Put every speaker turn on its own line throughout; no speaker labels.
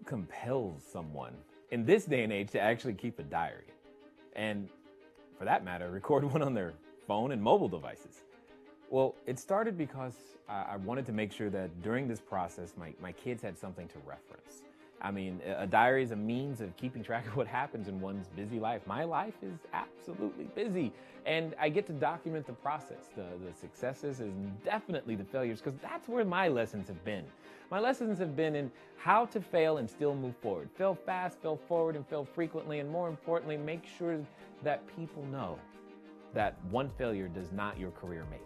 compels someone in this day and age to actually keep a diary? And for that matter, record one on their phone and mobile devices? Well, it started because I wanted to make sure that during this process, my kids had something to reference. I mean, a diary is a means of keeping track of what happens in one's busy life. My life is absolutely busy, and I get to document the process, the successes and definitely the failures, because that's where my lessons have been. My lessons have been in how to fail and still move forward. Fail fast, fail forward, and fail frequently, and more importantly, make sure that people know that one failure does not your career make.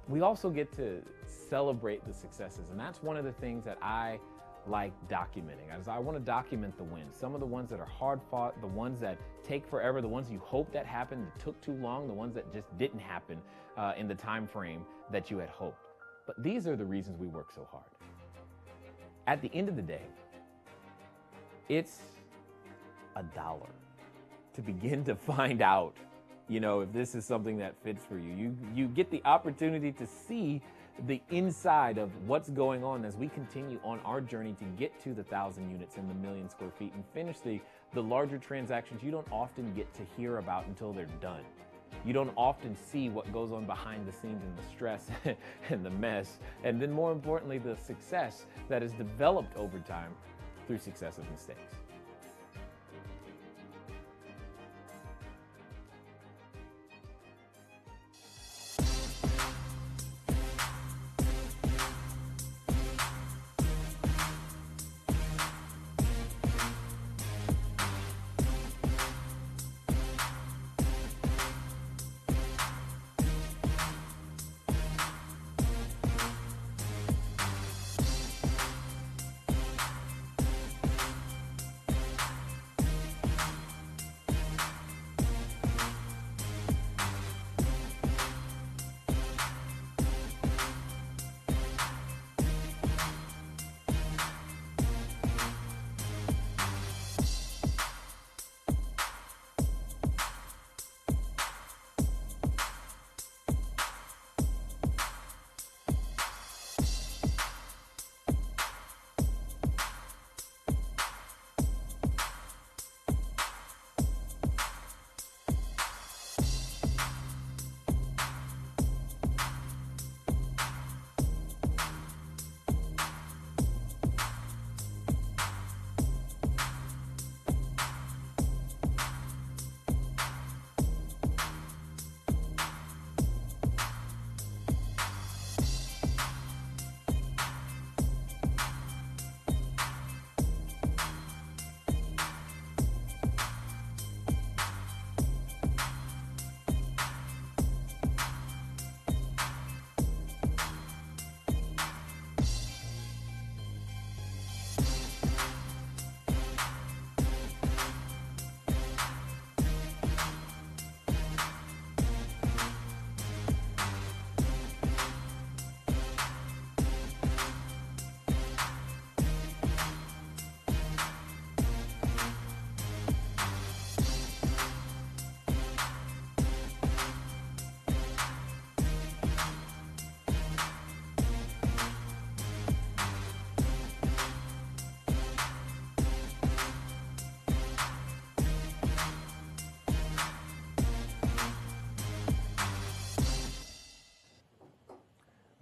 We also get to celebrate the successes, and that's one of the things that I like documenting. As I want to document the wins, some of the ones that are hard fought, the ones that take forever, the ones you hope that happened that took too long, the ones that just didn't happen in the time frame that you had hoped. But these are the reasons we work so hard. At the end of the day, it's $1 to begin to find out, if this is something that fits for you. You get the opportunity to see the inside of what's going on as we continue on our journey to get to the 1,000 units and the 1,000,000 square feet and finish the larger transactions you don't often get to hear about until they're done. You don't often see what goes on behind the scenes and the stress and the mess, and then more importantly, the success that is developed over time through successive mistakes.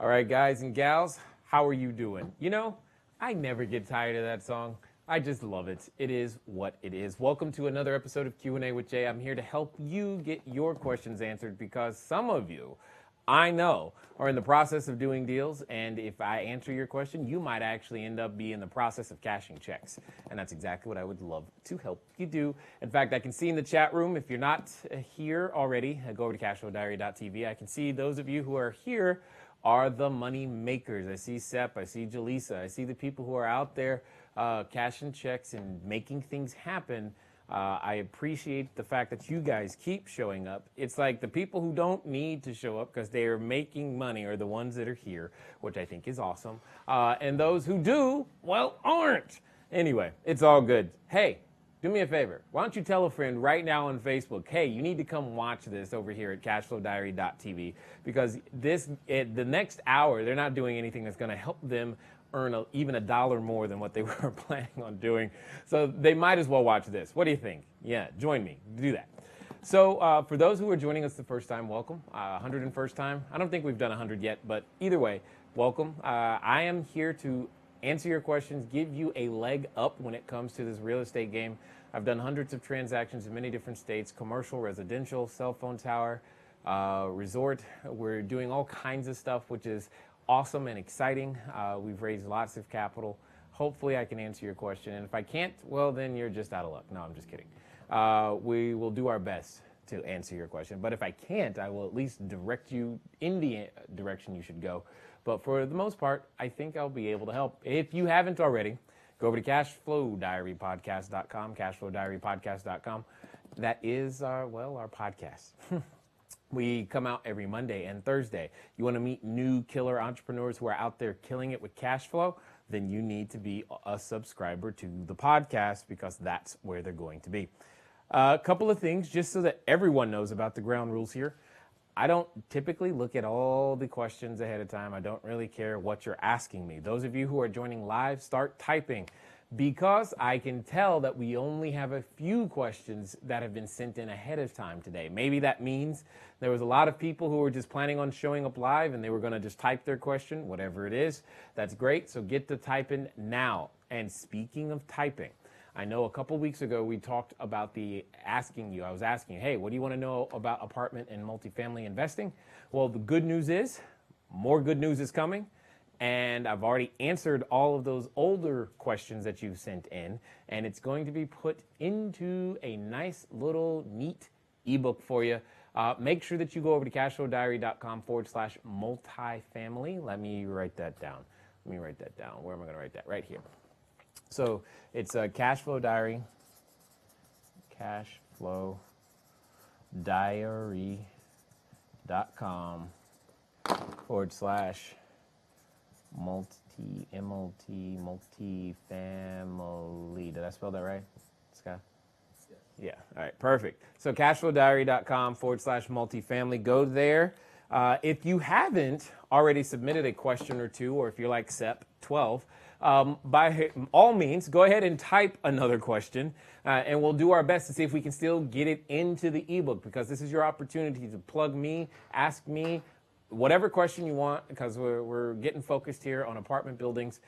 All right, guys and gals, how are you doing? I never get tired of that song. I just love it. It is what it is. Welcome to another episode of Q&A with Jay. I'm here to help you get your questions answered because some of you, I know, are in the process of doing deals, and if I answer your question, you might actually end up being in the process of cashing checks. And that's exactly what I would love to help you do. In fact, I can see in the chat room, if you're not here already, go over to cashflowdiary.tv. I can see those of you who are here are the money makers. I see Sep, I see Jaleesa, I see the people who are out there cashing checks and making things happen. I appreciate the fact that you guys keep showing up. It's like the people who don't need to show up because they are making money are the ones that are here, which I think is awesome. And those who do, well, aren't. Anyway, it's all good. Hey, do me a favor. Why don't you tell a friend right now on Facebook, hey, you need to come watch this over here at cashflowdiary.tv because the next hour, they're not doing anything that's going to help them earn even a dollar more than what they were planning on doing. So they might as well watch this. What do you think? Yeah, join me. Do that. So for those who are joining us the first time, welcome. 101st time. I don't think we've done 100 yet, but either way, welcome. I am here to answer your questions, give you a leg up when it comes to this real estate game. I've done hundreds of transactions in many different states, commercial, residential, cell phone tower, resort. We're doing all kinds of stuff, which is awesome and exciting. We've raised lots of capital. Hopefully I can answer your question. And if I can't, well, then you're just out of luck. No, I'm just kidding. We will do our best to answer your question. But if I can't, I will at least direct you in the direction you should go. But for the most part, I think I'll be able to help. If you haven't already, go over to cashflowdiarypodcast.com, cashflowdiarypodcast.com. That is our podcast. We come out every Monday and Thursday. You want to meet new killer entrepreneurs who are out there killing it with cash flow? Then you need to be a subscriber to the podcast because that's where they're going to be. A couple of things just so that everyone knows about the ground rules here. I don't typically look at all the questions ahead of time. I don't really care what you're asking me. Those of you who are joining live, start typing because I can tell that we only have a few questions that have been sent in ahead of time today. Maybe that means there was a lot of people who were just planning on showing up live and they were going to just type their question, whatever it is. That's great. So get to typing now. And speaking of typing, I know a couple weeks ago we talked about I was asking you, hey, what do you want to know about apartment and multifamily investing? Well, the good news is, more good news is coming. And I've already answered all of those older questions that you've sent in. And it's going to be put into a nice little neat ebook for you. Make sure that you go over to cashflowdiary.com/multifamily. Let me write that down. Where am I going to write that? Right here. So it's Cashflow Diary, cashflowdiary.com/multifamily. Did I spell that right, Scott? Yeah. All right. Perfect. So cashflowdiary.com/multifamily. Go there. If you haven't already submitted a question or two, or if you're like SEP 12, by all means, go ahead and type another question, and we'll do our best to see if we can still get it into the ebook, because this is your opportunity to plug me, ask me, whatever question you want, because we're getting focused here on apartment buildings,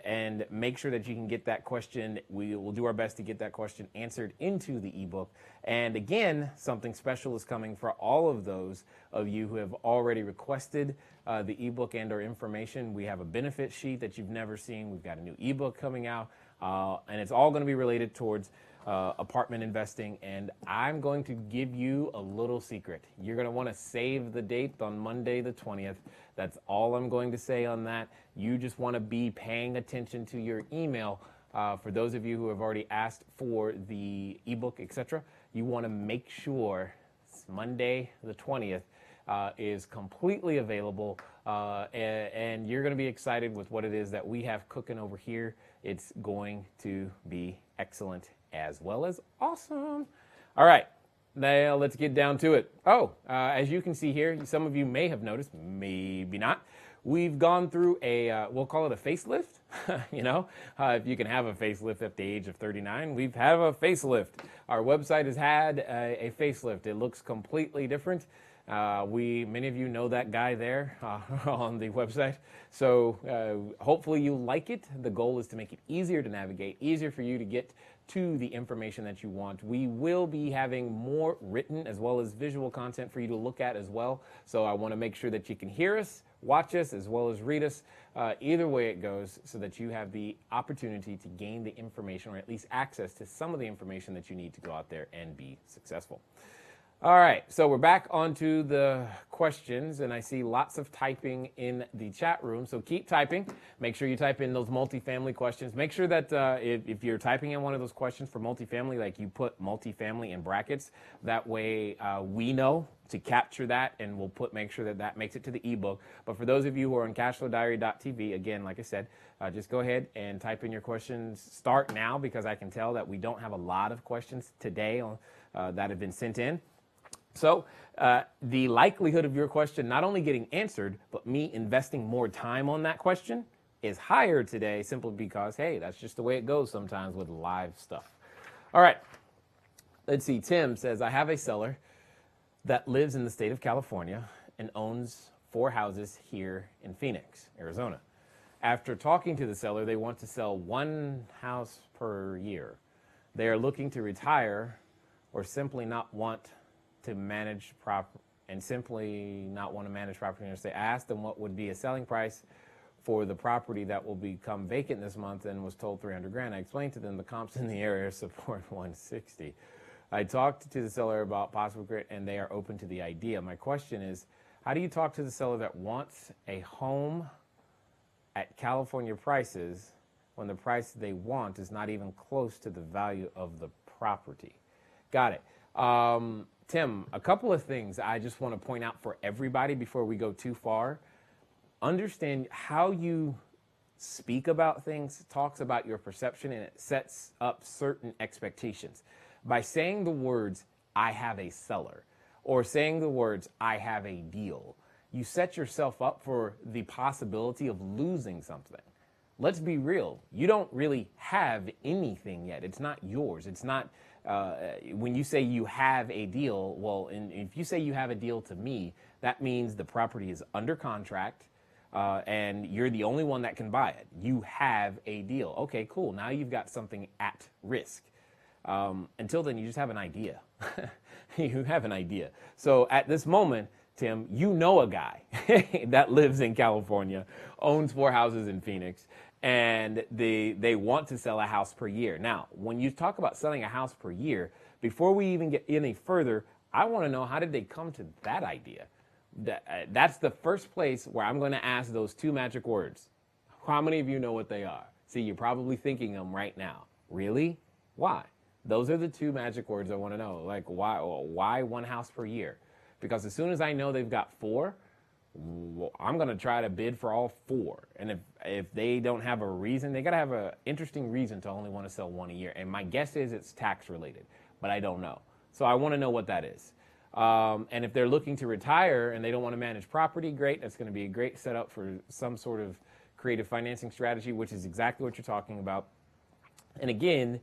and make sure that you can get that question. We will do our best to get that question answered into the ebook. And again, something special is coming for all of those of you who have already requested the ebook and or information. We have a benefit sheet that you've never seen. We've got a new ebook coming out, and it's all going to be related towards apartment investing. And I'm going to give you a little secret. You're going to want to save the date on Monday the 20th. That's all I'm going to say on that. You just want to be paying attention to your email. For those of you who have already asked for the ebook, etc., you want to make sure Monday the 20th is completely available, and you're going to be excited with what it is that we have cooking over here. It's going to be excellent as well as awesome. All right, now let's get down to it. As you can see here, some of you may have noticed, maybe not, we've gone through we'll call it a facelift. If you can have a facelift at the age of 39, we've had a facelift. Our website has had a facelift. It looks completely different. Many of you know that guy there on the website. So hopefully you like it. The goal is to make it easier to navigate, easier for you to get to the information that you want. We will be having more written as well as visual content for you to look at as well. So I want to make sure that you can hear us, watch us, as well as read us, either way it goes, so that you have the opportunity to gain the information, or at least access to some of the information that you need to go out there and be successful. All right, so we're back onto the questions, and I see lots of typing in the chat room, so keep typing. Make sure you type in those multifamily questions. Make sure that if you're typing in one of those questions for multifamily, like you put multifamily in brackets. That way we know to capture that, and we'll make sure that makes it to the ebook. But for those of you who are on cashflowdiary.tv, again, like I said, just go ahead and type in your questions. Start now, because I can tell that we don't have a lot of questions today that have been sent in. So the likelihood of your question not only getting answered, but me investing more time on that question is higher today simply because, hey, that's just the way it goes sometimes with live stuff. All right. Let's see. Tim says, I have a seller that lives in the state of California and owns 4 houses here in Phoenix, Arizona. After talking to the seller, they want to sell 1 house per year. They are looking to retire or simply not want to manage property. They asked them what would be a selling price for the property that will become vacant this month and was told 300 grand. I explained to them the comps in the area support 160. I talked to the seller about possible and they are open to the idea. My question is, how do you talk to the seller that wants a home at California prices when the price they want is not even close to the value of the property? Got it. Tim, a couple of things I just want to point out for everybody before we go too far. Understand how you speak about things talks about your perception, and it sets up certain expectations. By saying the words, I have a seller, or saying the words, I have a deal, you set yourself up for the possibility of losing something. Let's be real. You don't really have anything yet. It's not yours. It's not, when you say you have a deal, well, if you say you have a deal to me, that means the property is under contract and you're the only one that can buy it. You have a deal. Okay, cool. Now you've got something at risk. Until then, you just have an idea. You have an idea. So at this moment, Tim, you know a guy that lives in California, owns 4 houses in Phoenix, and they want to sell a house per year. Now, when you talk about selling a house per year, before we even get any further, I want to know, how did they come to that idea? That's the first place where I'm going to ask those 2 magic words. How many of you know what they are? See, you're probably thinking them right now. Really? Why? Those are the 2 magic words I want to know. Like, why 1 house per year? Because as soon as I know they've got 4, I'm going to try to bid for all 4. And if they don't have a reason, they got to have an interesting reason to only want to sell 1 a year. And my guess is it's tax related, but I don't know. So I want to know what that is. And if they're looking to retire and they don't want to manage property, great. That's going to be a great setup for some sort of creative financing strategy, which is exactly what you're talking about. And again,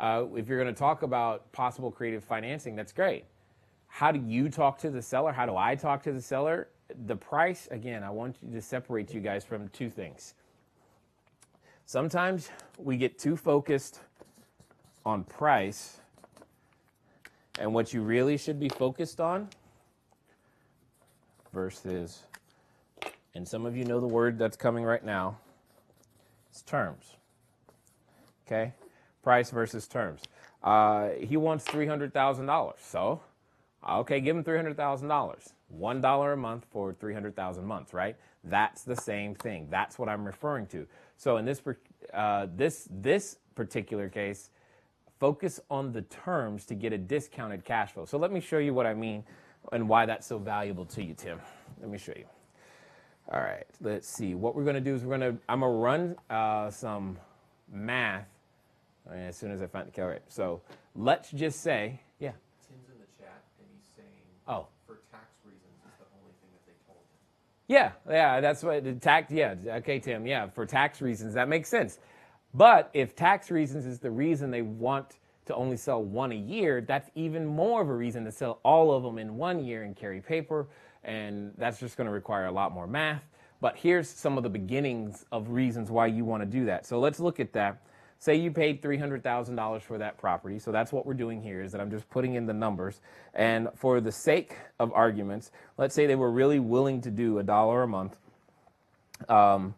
if you're going to talk about possible creative financing, that's great. How do you talk to the seller? How do I talk to the seller? The price, again, I want you to separate you guys from 2 things. Sometimes we get too focused on price, and what you really should be focused on versus, and some of you know the word that's coming right now, it's terms. Okay? Price versus terms. He wants $300,000. So, okay, give him $300,000. $1 a month for 300,000 months, right? That's the same thing. That's what I'm referring to. So in this particular case, focus on the terms to get a discounted cash flow. So let me show you what I mean and why that's so valuable to you, Tim. Let me show you. All right, let's see. What we're going to do is I'm going to run some math as soon as I find the calculator. So let's just say, yeah.
Tim's in the chat and he's saying,
oh,
for tax reasons is the only thing that they told him.
Yeah, that's what the tax. Yeah, okay, Tim. Yeah, for tax reasons, that makes sense. But if tax reasons is the reason they want to only sell 1 a year, that's even more of a reason to sell all of them in 1 year and carry paper, and that's just going to require a lot more math. But here's some of the beginnings of reasons why you want to do that. So let's look at that. Say you paid $300,000 for that property. So that's what we're doing here, is that I'm just putting in the numbers. And for the sake of arguments, let's say they were really willing to do $1 a month. And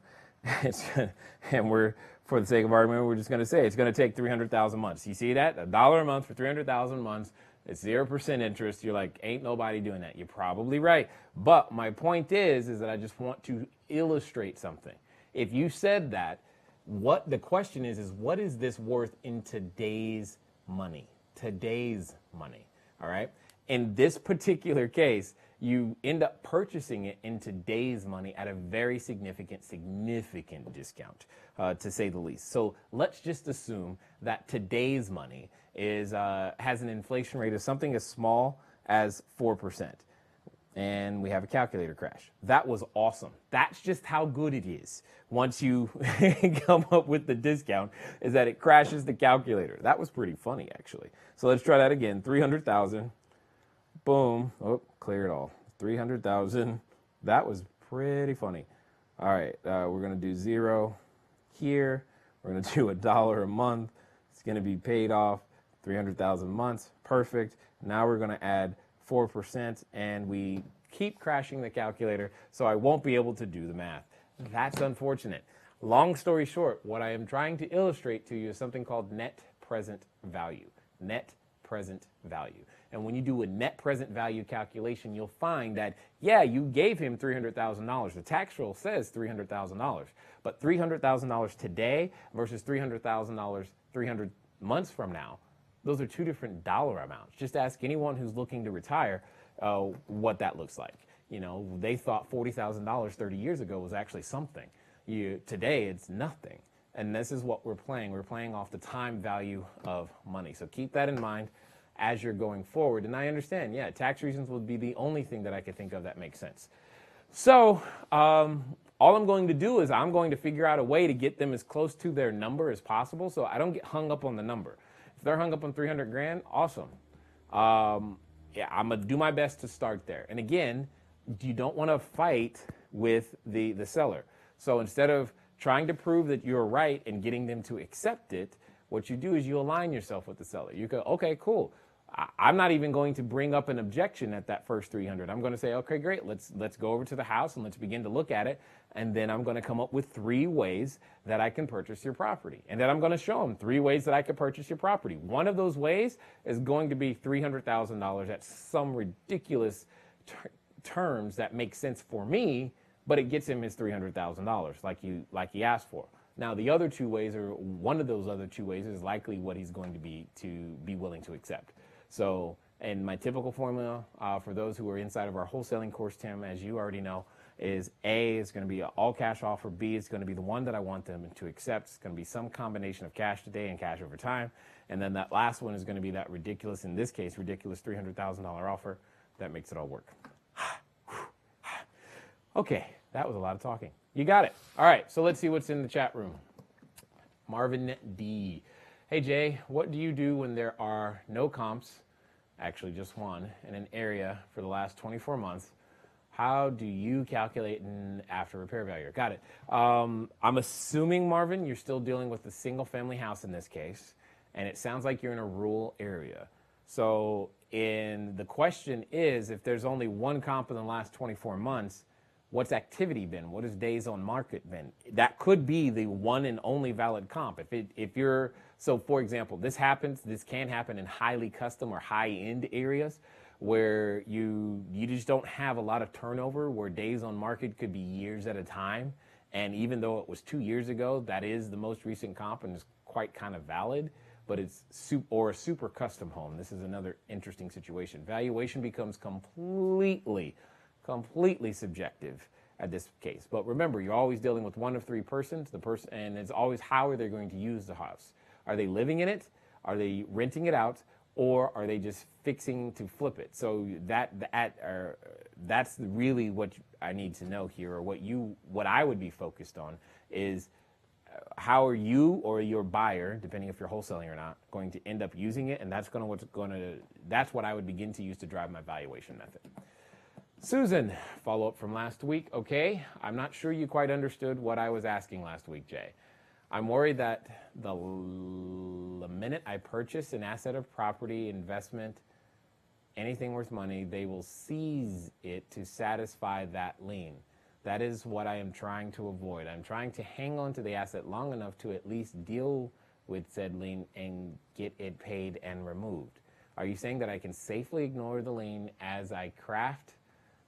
for the sake of argument, we're just going to say it's going to take 300,000 months. You see that? $1 a month for 300,000 months. It's 0% interest. You're like, ain't nobody doing that. You're probably right. But my point is that I just want to illustrate something. If you said that, what the question is what is this worth in today's money? Today's money, all right? In this particular case, you end up purchasing it in today's money at a very significant discount, to say the least. So let's just assume that today's money is has an inflation rate of something as small as 4%. and we have a calculator crash. That was awesome. That's just how good it is. Once you come up with the discount, is that it crashes the calculator. That was pretty funny, actually. So let's try that again. 300,000. Boom. Oh, clear it all. 300,000. That was pretty funny. All right, we're gonna do 0 here. We're gonna do $1 a month. It's gonna be paid off 300,000 months. Perfect. Now we're gonna add 4%, and we keep crashing the calculator, so I won't be able to do the math. That's unfortunate. Long story short, what I am trying to illustrate to you is something called net present value. Net present value. And when you do a net present value calculation, you'll find that, yeah, you gave him $300,000. The tax roll says $300,000. But $300,000 today versus $300,000 300 months from now, those are two different dollar amounts. Just ask anyone who's looking to retire what that looks like. You know, they thought $40,000 30 years ago was actually something. Today, it's nothing. And this is what we're playing. We're playing off the time value of money. So keep that in mind as you're going forward. And I understand, yeah, tax reasons would be the only thing that I could think of that makes sense. So all I'm going to do is I'm going to figure out a way to get them as close to their number as possible so I don't get hung up on the number. If they're hung up on 300 grand, awesome. Yeah, I'm gonna do my best to start there. And again, you don't want to fight with the seller. So instead of trying to prove that you're right and getting them to accept it, what you do is you align yourself with the seller. You go, okay, cool. I'm not even going to bring up an objection at that first 300. I'm going to say, okay, great. Let's go over to the house and let's begin to look at it. And then I'm going to come up with 3 ways that I can purchase your property. And then I'm going to show them 3 ways that I can purchase your property. One of those ways is going to be $300,000 at some ridiculous terms that make sense for me, but it gets him his $300,000 like he asked for. Now, the other 2 ways, or one of those other 2 ways, is likely what he's going to be willing to accept. So, and my typical formula for those who are inside of our wholesaling course, Tim, as you already know, is A is going to be an all-cash offer. B is going to be the one that I want them to accept. It's going to be some combination of cash today and cash over time. And then that last one is going to be that ridiculous, in this case, ridiculous $300,000 offer that makes it all work. Okay, that was a lot of talking. You got it. All right, so let's see what's in the chat room. Marvin D. Hey, Jay, what do you do when there are no comps, actually just one, in an area for the last 24 months? How do you calculate an after repair value? Got it. I'm assuming, Marvin, you're still dealing with a single-family house in this case, and it sounds like you're in a rural area. So the question is, if there's only one comp in the last 24 months, what's activity been? What has days on market been? That could be the one and only valid comp. So for example, this can happen in highly custom or high-end areas where you just don't have a lot of turnover, where days on market could be years at a time. And even though it was 2 years ago, that is the most recent comp and is quite kind of valid, but it's a super custom home. This is another interesting situation. Valuation becomes completely subjective at this case. But remember, you're always dealing with one of 3 persons, and it's always how are they going to use the house? Are they living in it? Are they renting it out? Or are they just fixing to flip it? So that's really what I need to know here, or what I would be focused on is how are you or your buyer, depending if you're wholesaling or not, going to end up using it, and that's what I would begin to use to drive my valuation method. Susan, follow-up from last week. Okay, I'm not sure you quite understood what I was asking last week, Jay. I'm worried that the minute I purchase an asset of property, investment, anything worth money, they will seize it to satisfy that lien. That is what I am trying to avoid. I'm trying to hang on to the asset long enough to at least deal with said lien and get it paid and removed. Are you saying that I can safely ignore the lien as I craft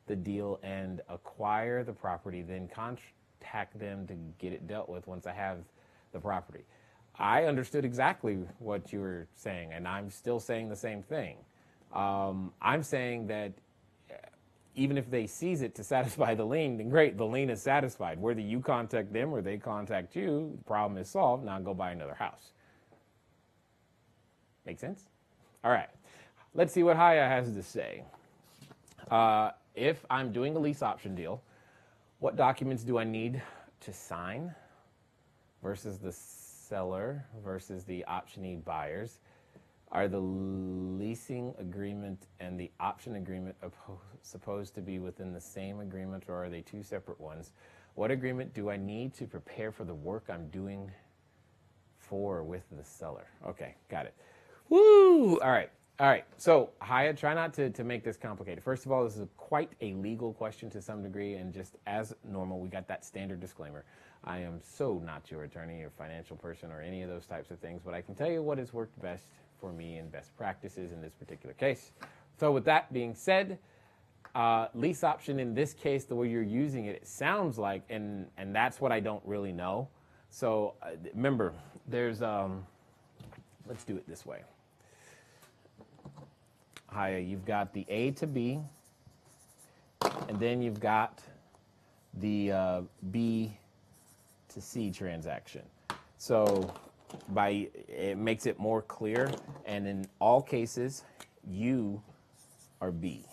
the deal and acquire the property, then contact them to get it dealt with once I have the property? I understood exactly what you were saying, and I'm still saying the same thing. I'm saying that even if they seize it to satisfy the lien, then great, the lien is satisfied. Whether you contact them or they contact you, the problem is solved. Now go buy another house. Make sense? All right. Let's see what Haya has to say. if I'm doing a lease option deal, what documents do I need to sign versus the seller versus the optionee buyers? Are the leasing agreement and the option agreement supposed to be within the same agreement, or are they two separate ones? What agreement do I need to prepare for the work I'm doing for or with the seller? Okay, got it. Woo! All right. All right. So, Haya, try not to make this complicated. First of all, this is quite a legal question to some degree, and just as normal, we got that standard disclaimer. I am so not your attorney or financial person or any of those types of things, but I can tell you what has worked best for me and best practices in this particular case. So with that being said, lease option in this case, the way you're using it, it sounds like, and that's what I don't really know. So remember, there's, let's do it this way. Haya, you've got the A to B, and then you've got the B to C transaction. So it makes it more clear, and in all cases, you are B.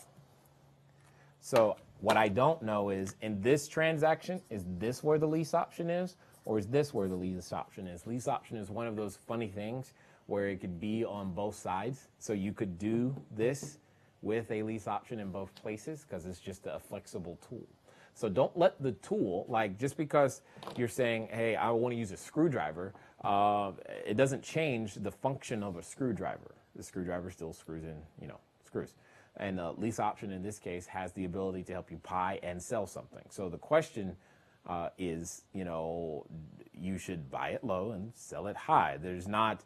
So what I don't know is, in this transaction, is this where the lease option is, or is this where the lease option is? Lease option is one of those funny things where it could be on both sides. So you could do this with a lease option in both places because it's just a flexible tool. So don't let the tool, like just because you're saying, hey, I want to use a screwdriver, it doesn't change the function of a screwdriver. The screwdriver still screws in, screws. And the lease option in this case has the ability to help you buy and sell something. So the question is, you should buy it low and sell it high. There's not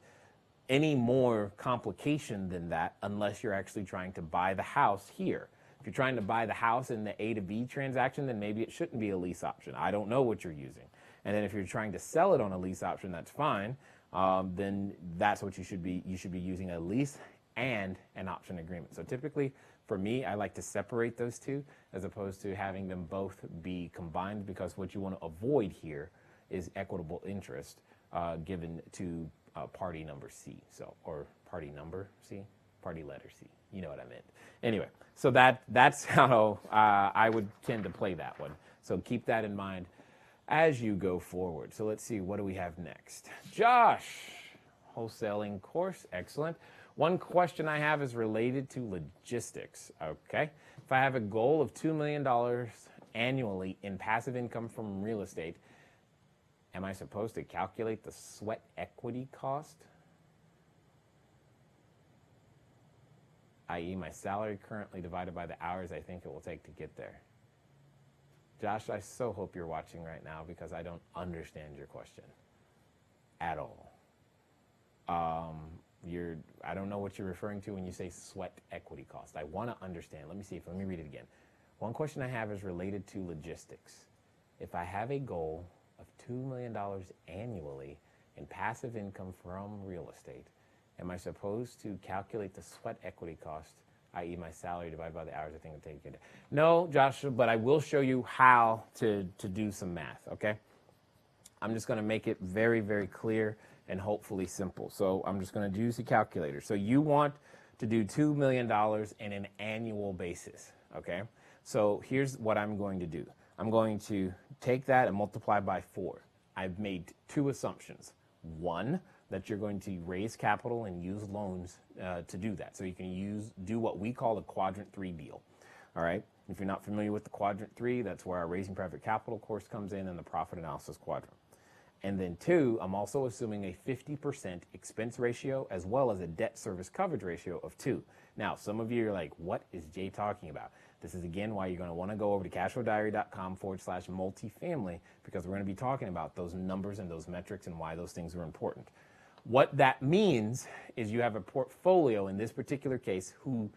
any more complication than that unless you're actually trying to buy the house here. If you're trying to buy the house in the A to B transaction, then maybe it shouldn't be a lease option. I don't know what you're using. And then if you're trying to sell it on a lease option, that's fine. Then that's what you should be using, a lease and an option agreement. So typically, for me, I like to separate those two as opposed to having them both be combined, because what you want to avoid here is equitable interest given to party number C, or party number C, party letter C. You know what I meant. Anyway, so that's how I would tend to play that one. So keep that in mind as you go forward. So let's see, what do we have next? Josh, wholesaling course, excellent. One question I have is related to logistics, okay? If I have a goal of $2 million annually in passive income from real estate, am I supposed to calculate the sweat equity cost? I.e. my salary currently divided by the hours I think it will take to get there. Josh, I so hope you're watching right now because I don't understand your question at all. I don't know what you're referring to when you say sweat equity cost. I want to understand. Let me read it again. One question I have is related to logistics. If I have a goal of $2 million annually in passive income from real estate, am I supposed to calculate the sweat equity cost, i.e. my salary divided by the hours I think it takes to get it? No, Josh, but I will show you how to do some math, okay? I'm just going to make it very, very clear and hopefully simple. So I'm just going to use the calculator. So you want to do $2 million in an annual basis, okay? So here's what I'm going to do. I'm going to take that and multiply by 4. I've made 2 assumptions. One, that you're going to raise capital and use loans to do that. So you can do what we call a quadrant 3 deal, all right? If you're not familiar with the quadrant 3, that's where our Raising Private Capital course comes in and the profit analysis quadrant. And then 2, I'm also assuming a 50% expense ratio as well as a debt service coverage ratio of 2. Now, some of you are like, what is Jay talking about? This is, again, why you're going to want to go over to cashflowdiary.com/multifamily, because we're going to be talking about those numbers and those metrics and why those things are important. What that means is you have a portfolio in this particular case whose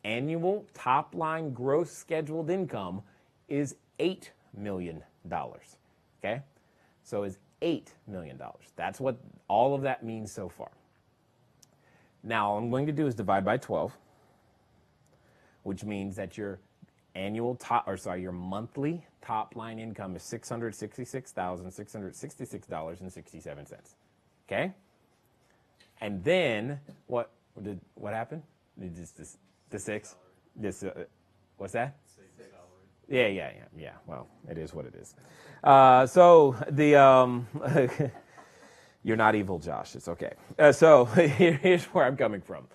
annual top-line gross scheduled income is $8 million, okay? So it's $8 million. That's what all of that means so far. Now, all I'm going to do is divide by 12, which means that your your monthly top line income is $666,666.67. Okay? And then what happened? The 6? What's that? Yeah. Well, it is what it is. So the you're not evil, Josh. It's okay. So here's where I'm coming from.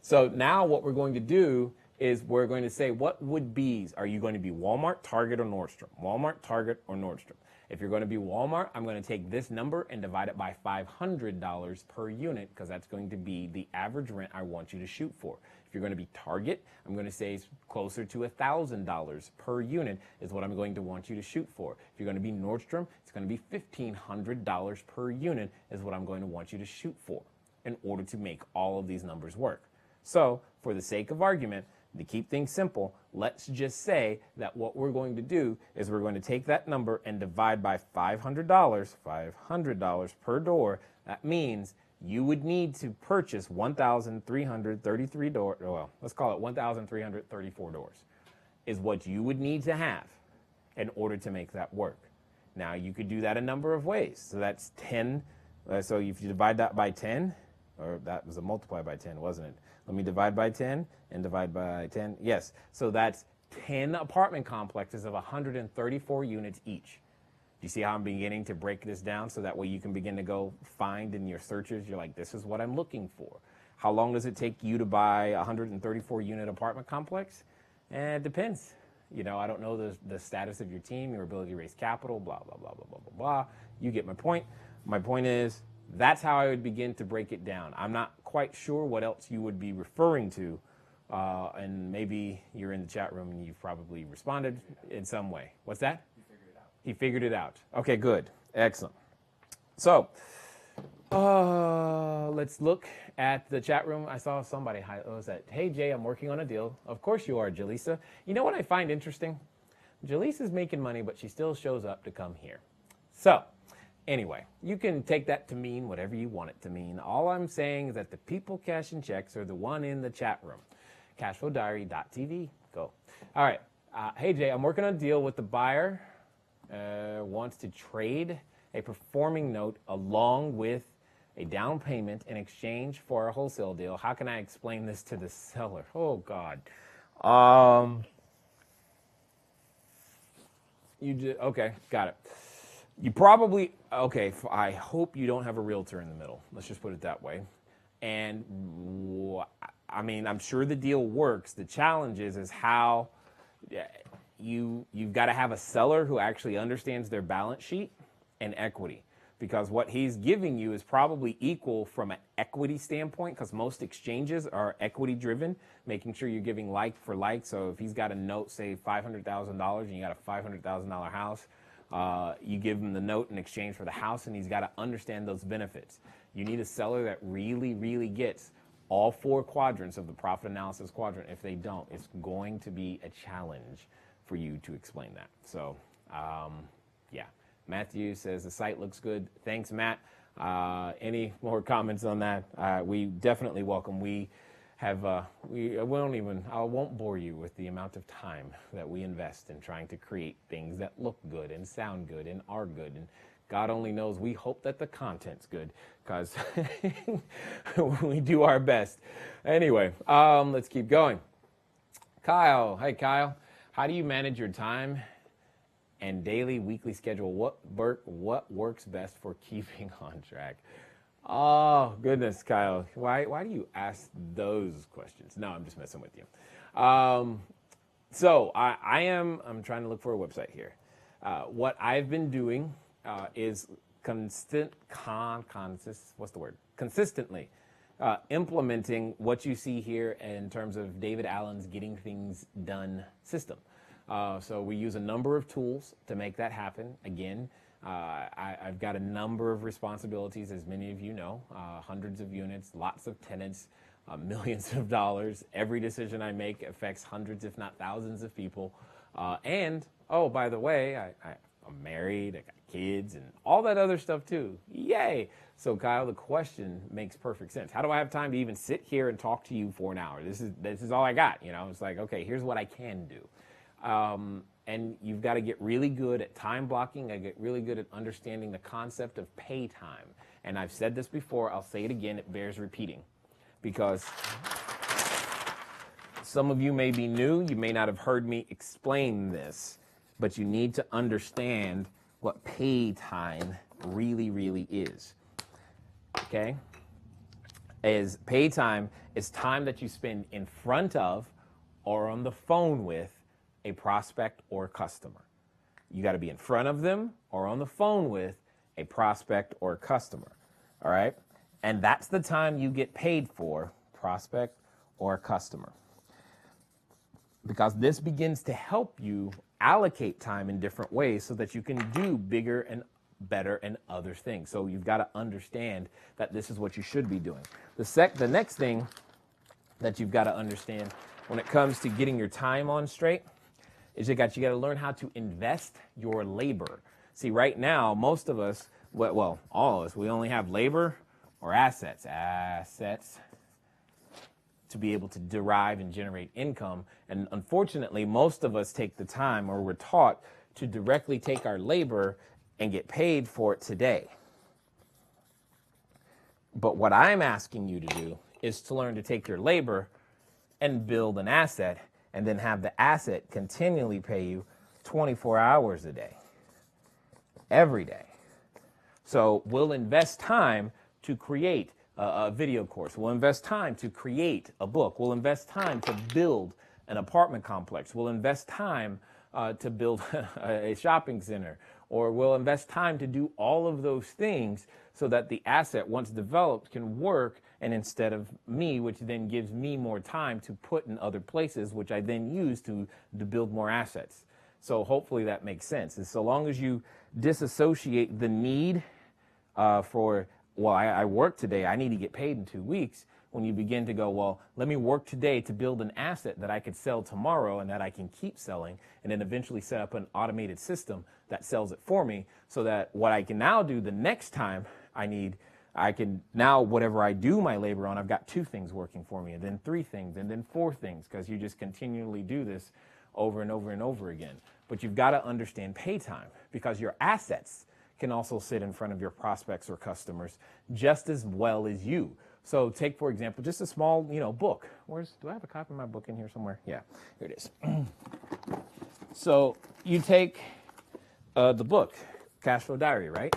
So now what we're going to do is we're going to say, what would be? Are you going to be Walmart, Target, or Nordstrom? Walmart, Target, or Nordstrom? If you're going to be Walmart, I'm going to take this number and divide it by $500 per unit, because that's going to be the average rent I want you to shoot for. If you're going to be Target, I'm going to say it's closer to $1,000 per unit is what I'm going to want you to shoot for. If you're going to be Nordstrom, it's going to be $1,500 per unit is what I'm going to want you to shoot for in order to make all of these numbers work. So for the sake of argument, to keep things simple, let's just say that what we're going to do is we're going to take that number and divide by $500 per door. That means you would need to purchase 1,333 doors, well, let's call it 1,334 doors, is what you would need to have in order to make that work. Now, you could do that a number of ways. So that's 10. So if you divide that by 10, or that was a multiply by 10, wasn't it? Let me divide by 10 and divide by 10. Yes. So that's 10 apartment complexes of 134 units each. Do you see how I'm beginning to break this down so that way you can begin to go find in your searches? You're like, this is what I'm looking for. How long does it take you to buy a 134 unit apartment complex? It depends. You know, I don't know the status of your team, your ability to raise capital, blah, blah, blah, blah, blah, blah, blah. You get my point. My point is, that's how I would begin to break it down. I'm not quite sure what else you would be referring to. And maybe you're in the chat room and you've probably responded in some way. What's that? He figured it out. Okay, good. Excellent. So let's look at the chat room. I saw somebody said, hey, Jay, I'm working on a deal. Of course you are, Jaleesa. You know what I find interesting? Jaleesa's making money, but she still shows up to come here. So anyway, you can take that to mean whatever you want it to mean. All I'm saying is that the people cashing checks are the one in the chat room. Cashflowdiary.tv. Go. All right. Hey, Jay, I'm working on a deal with the buyer. Wants to trade a performing note along with a down payment in exchange for a wholesale deal. How can I explain this to the seller? Oh, God. Okay, got it. You probably, okay, I hope you don't have a realtor in the middle. Let's just put it that way. And I mean, I'm sure the deal works. The challenge is how you've got to have a seller who actually understands their balance sheet and equity, because what he's giving you is probably equal from an equity standpoint, because most exchanges are equity driven, making sure you're giving like for like. So if he's got a note, say $500,000, and you got a $500,000 house, you give him the note in exchange for the house, and he's got to understand those benefits. You need a seller that really, really gets all four quadrants of the profit analysis quadrant. If they don't, it's going to be a challenge for you to explain that. So, yeah. Matthew says the site looks good. Thanks, Matt. Any more comments on that? We definitely welcome. We have, I won't bore you with the amount of time that we invest in trying to create things that look good and sound good and are good. And God only knows we hope that the content's good, because we do our best. Anyway, let's keep going. Kyle. Hey, Kyle. How do you manage your time and daily, weekly schedule? What works best for keeping on track? Oh, goodness, Kyle. Why do you ask those questions? No, I'm just messing with you. So I'm trying to look for a website here. What I've been doing is consistently implementing what you see here in terms of David Allen's Getting Things Done system. So we use a number of tools to make that happen. Again, I've got a number of responsibilities, as many of you know, hundreds of units, lots of tenants, millions of dollars. Every decision I make affects hundreds, if not thousands of people. And, oh, by the way, I'm married, I got kids, and all that other stuff too. Yay! So, Kyle, the question makes perfect sense. How do I have time to even sit here and talk to you for an hour? This is all I got, you know? It's like, okay, here's what I can do. And you've got to get really good at time blocking. I get really good at understanding the concept of pay time. And I've said this before, I'll say it again, it bears repeating. Because some of you may be new, you may not have heard me explain this, but you need to understand what pay time really, really is. Okay? Is pay time is time that you spend in front of or on the phone with a prospect or customer. You got to be in front of them or on the phone with a prospect or customer. All right? And that's the time you get paid for, prospect or customer. Because this begins to help you allocate time in different ways so that you can do bigger and better and other things. So you've got to understand that this is what you should be doing. The next thing that you've got to understand when it comes to getting your time on straight is you got to learn how to invest your labor. See, right now, most of us, well, all of us, we only have labor or assets to be able to derive and generate income. And unfortunately, most of us take the time, or we're taught to directly take our labor and get paid for it today. But what I'm asking you to do is to learn to take your labor and build an asset, and then have the asset continually pay you 24 hours a day, every day. So we'll invest time to create a video course. We'll invest time to create a book. We'll invest time to build an apartment complex. We'll invest time to build a shopping center, or we'll invest time to do all of those things so that the asset, once developed, can work, and instead of me, which then gives me more time to put in other places, which I then use to build more assets. So hopefully that makes sense. And so long as you disassociate the need for, well, I work today, I need to get paid in 2 weeks, when you begin to go, well, let me work today to build an asset that I could sell tomorrow and that I can keep selling, and then eventually set up an automated system that sells it for me, so that what I can now do the next time I can now, whatever I do my labor on, I've got 2 things working for me, and then 3 things, and then 4 things, because you just continually do this over and over and over again. But you've got to understand pay time, because your assets can also sit in front of your prospects or customers just as well as you. So take, for example, just a small, book. Do I have a copy of my book in here somewhere? Yeah, here it is. So you take the book, Cashflow Diary, right?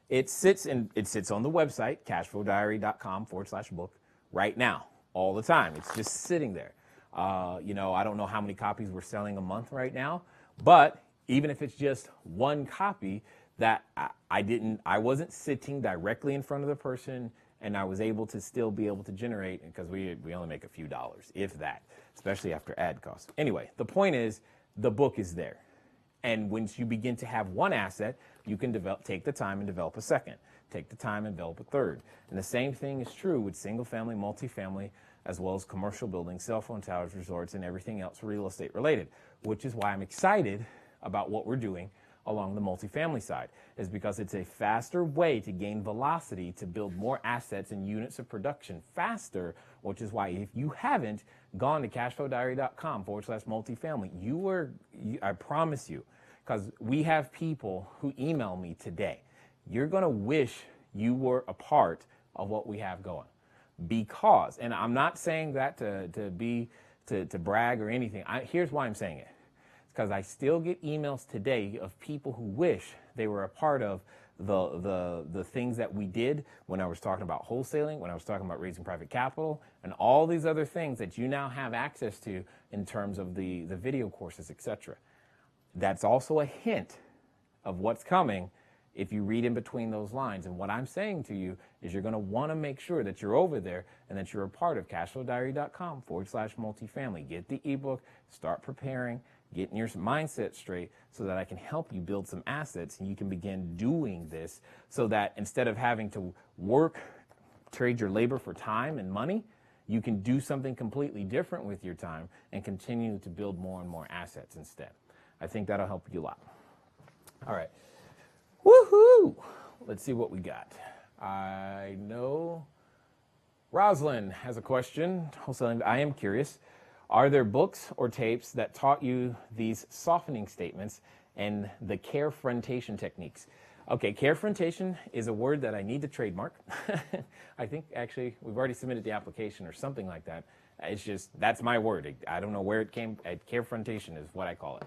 It sits on the website, cashflowdiary.com/book, right now, all the time. It's just sitting there. I don't know how many copies we're selling a month right now, but even if it's just 1 copy, that I wasn't sitting directly in front of the person, and I was able to still be able to generate, because we only make a few dollars, if that, especially after ad costs. Anyway, the point is, the book is there. And once you begin to have 1 asset, you can take the time and develop a second, take the time and develop a third. And the same thing is true with single family, multifamily, as well as commercial buildings, cell phone towers, resorts, and everything else real estate related, which is why I'm excited about what we're doing along the multifamily side, is because it's a faster way to gain velocity, to build more assets and units of production faster, which is why if you haven't gone to cashflowdiary.com/multifamily, I promise you, because we have people who email me today, you're going to wish you were a part of what we have going. Because, and I'm not saying that to brag or anything. Here's why I'm saying it. Because I still get emails today of people who wish they were a part of the things that we did when I was talking about wholesaling, when I was talking about raising private capital, and all these other things that you now have access to in terms of the video courses, etc. That's also a hint of what's coming if you read in between those lines. And what I'm saying to you is you're going to want to make sure that you're over there and that you're a part of cashflowdiary.com/multifamily. Get the ebook, start preparing, getting your mindset straight so that I can help you build some assets, and you can begin doing this so that instead of having to trade your labor for time and money, you can do something completely different with your time and continue to build more and more assets instead. I think that'll help you a lot. All right. Woohoo! Let's see what we got. I know Rosalind has a question. Wholesaling, I am curious. Are there books or tapes that taught you these softening statements and the carefrontation techniques? Okay, carefrontation is a word that I need to trademark. I think actually we've already submitted the application or something like that. It's just, that's my word. I don't know where it came. Carefrontation is what I call it.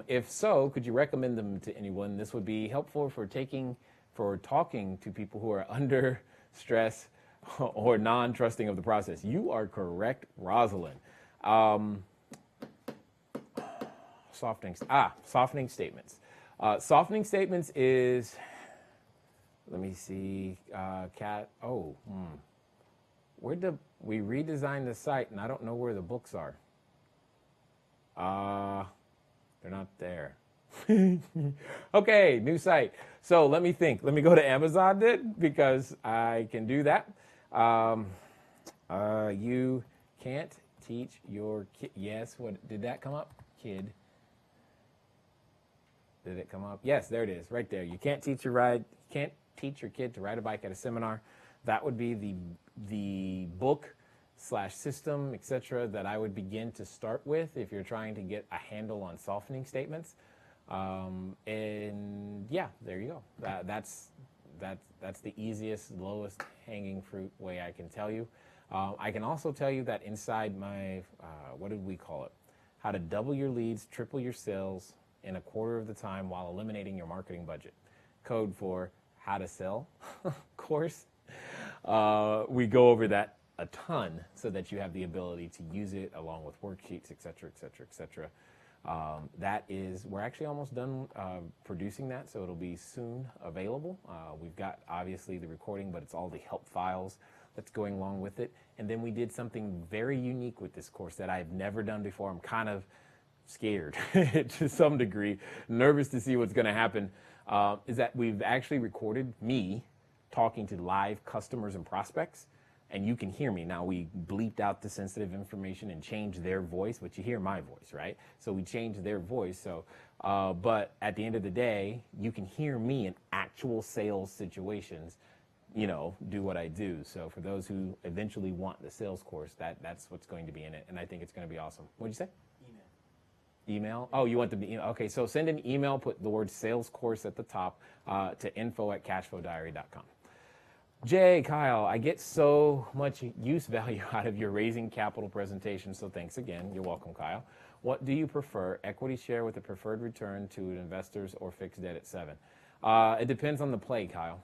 If so, could you recommend them to anyone? This would be helpful for talking to people who are under stress or non-trusting of the process. You are correct, Rosalind. Softening statements. Softening statements is, let me see, we redesigned the site and I don't know where the books are. They're not there. Okay, new site. So let me think. Let me go to Amazon then, because I can do that. You can't teach your kid. Yes, what did that come up? Kid. Did it come up? Yes, there it is, right there. You can't teach your kid to ride a bike at a seminar. That would be the book / system, etc., that I would begin to start with if you're trying to get a handle on softening statements. And yeah, there you go. That's the easiest, lowest hanging fruit way I can tell you. I can also tell you that inside my, what did we call it? How to double your leads, triple your sales in a quarter of the time while eliminating your marketing budget. Code for how to sell course. We go over that a ton so that you have the ability to use it along with worksheets, etc., etc., etc. That is, we're actually almost done producing that, so it'll be soon available. We've got obviously the recording, but it's all the help files that's going along with it. And then we did something very unique with this course that I've never done before. I'm kind of scared to some degree, nervous to see what's going to happen, is that we've actually recorded me talking to live customers and prospects, and you can hear me. Now, we bleeped out the sensitive information and changed their voice, but you hear my voice, right? So we changed their voice. So, but at the end of the day, you can hear me in actual sales situations, do what I do. So for those who eventually want the sales course, that's what's going to be in it, and I think it's going to be awesome. What'd you say? Email? Oh, you want them to email? Okay, so send an email, put the word sales course at the top to info@cashflowdiary.com. Jay, Kyle, I get so much use value out of your raising capital presentation, so thanks again. You're welcome, Kyle. What do you prefer, equity share with a preferred return to investors or fixed debt at 7? It depends on the play, Kyle.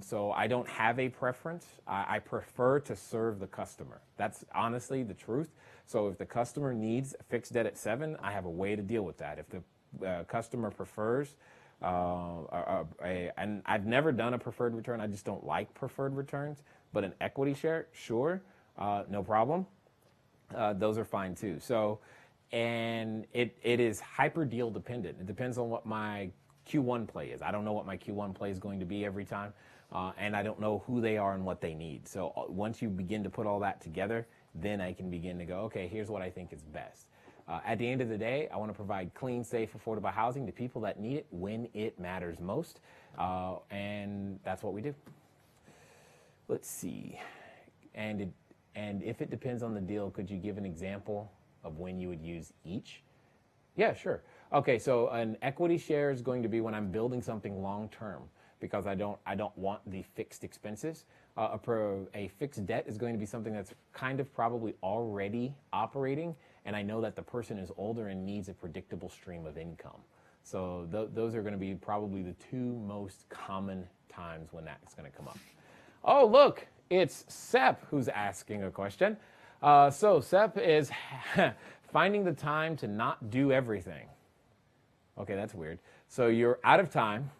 So I don't have a preference. I prefer to serve the customer. That's honestly the truth. So if the customer needs fixed debt at 7, I have a way to deal with that. If the customer prefers, and I've never done a preferred return. I just don't like preferred returns. But an equity share, sure, no problem. Those are fine too. So, and it is hyper deal dependent. It depends on what my Q1 play is. I don't know what my Q1 play is going to be every time, and I don't know who they are and what they need. So once you begin to put all that together, then I can begin to go, okay, here's what I think is best. At the end of the day, I want to provide clean, safe, affordable housing to people that need it when it matters most, and that's what we do. Let's see. And if it depends on the deal, could you give an example of when you would use each? Yeah, sure. Okay, so an equity share is going to be when I'm building something long-term because I don't want the fixed expenses. A fixed debt is going to be something that's kind of probably already operating, and I know that the person is older and needs a predictable stream of income. So those are going to be probably the two most common times when that's going to come up. Oh, look, it's Sep who's asking a question. So Sep is finding the time to not do everything. Okay, that's weird. So you're out of time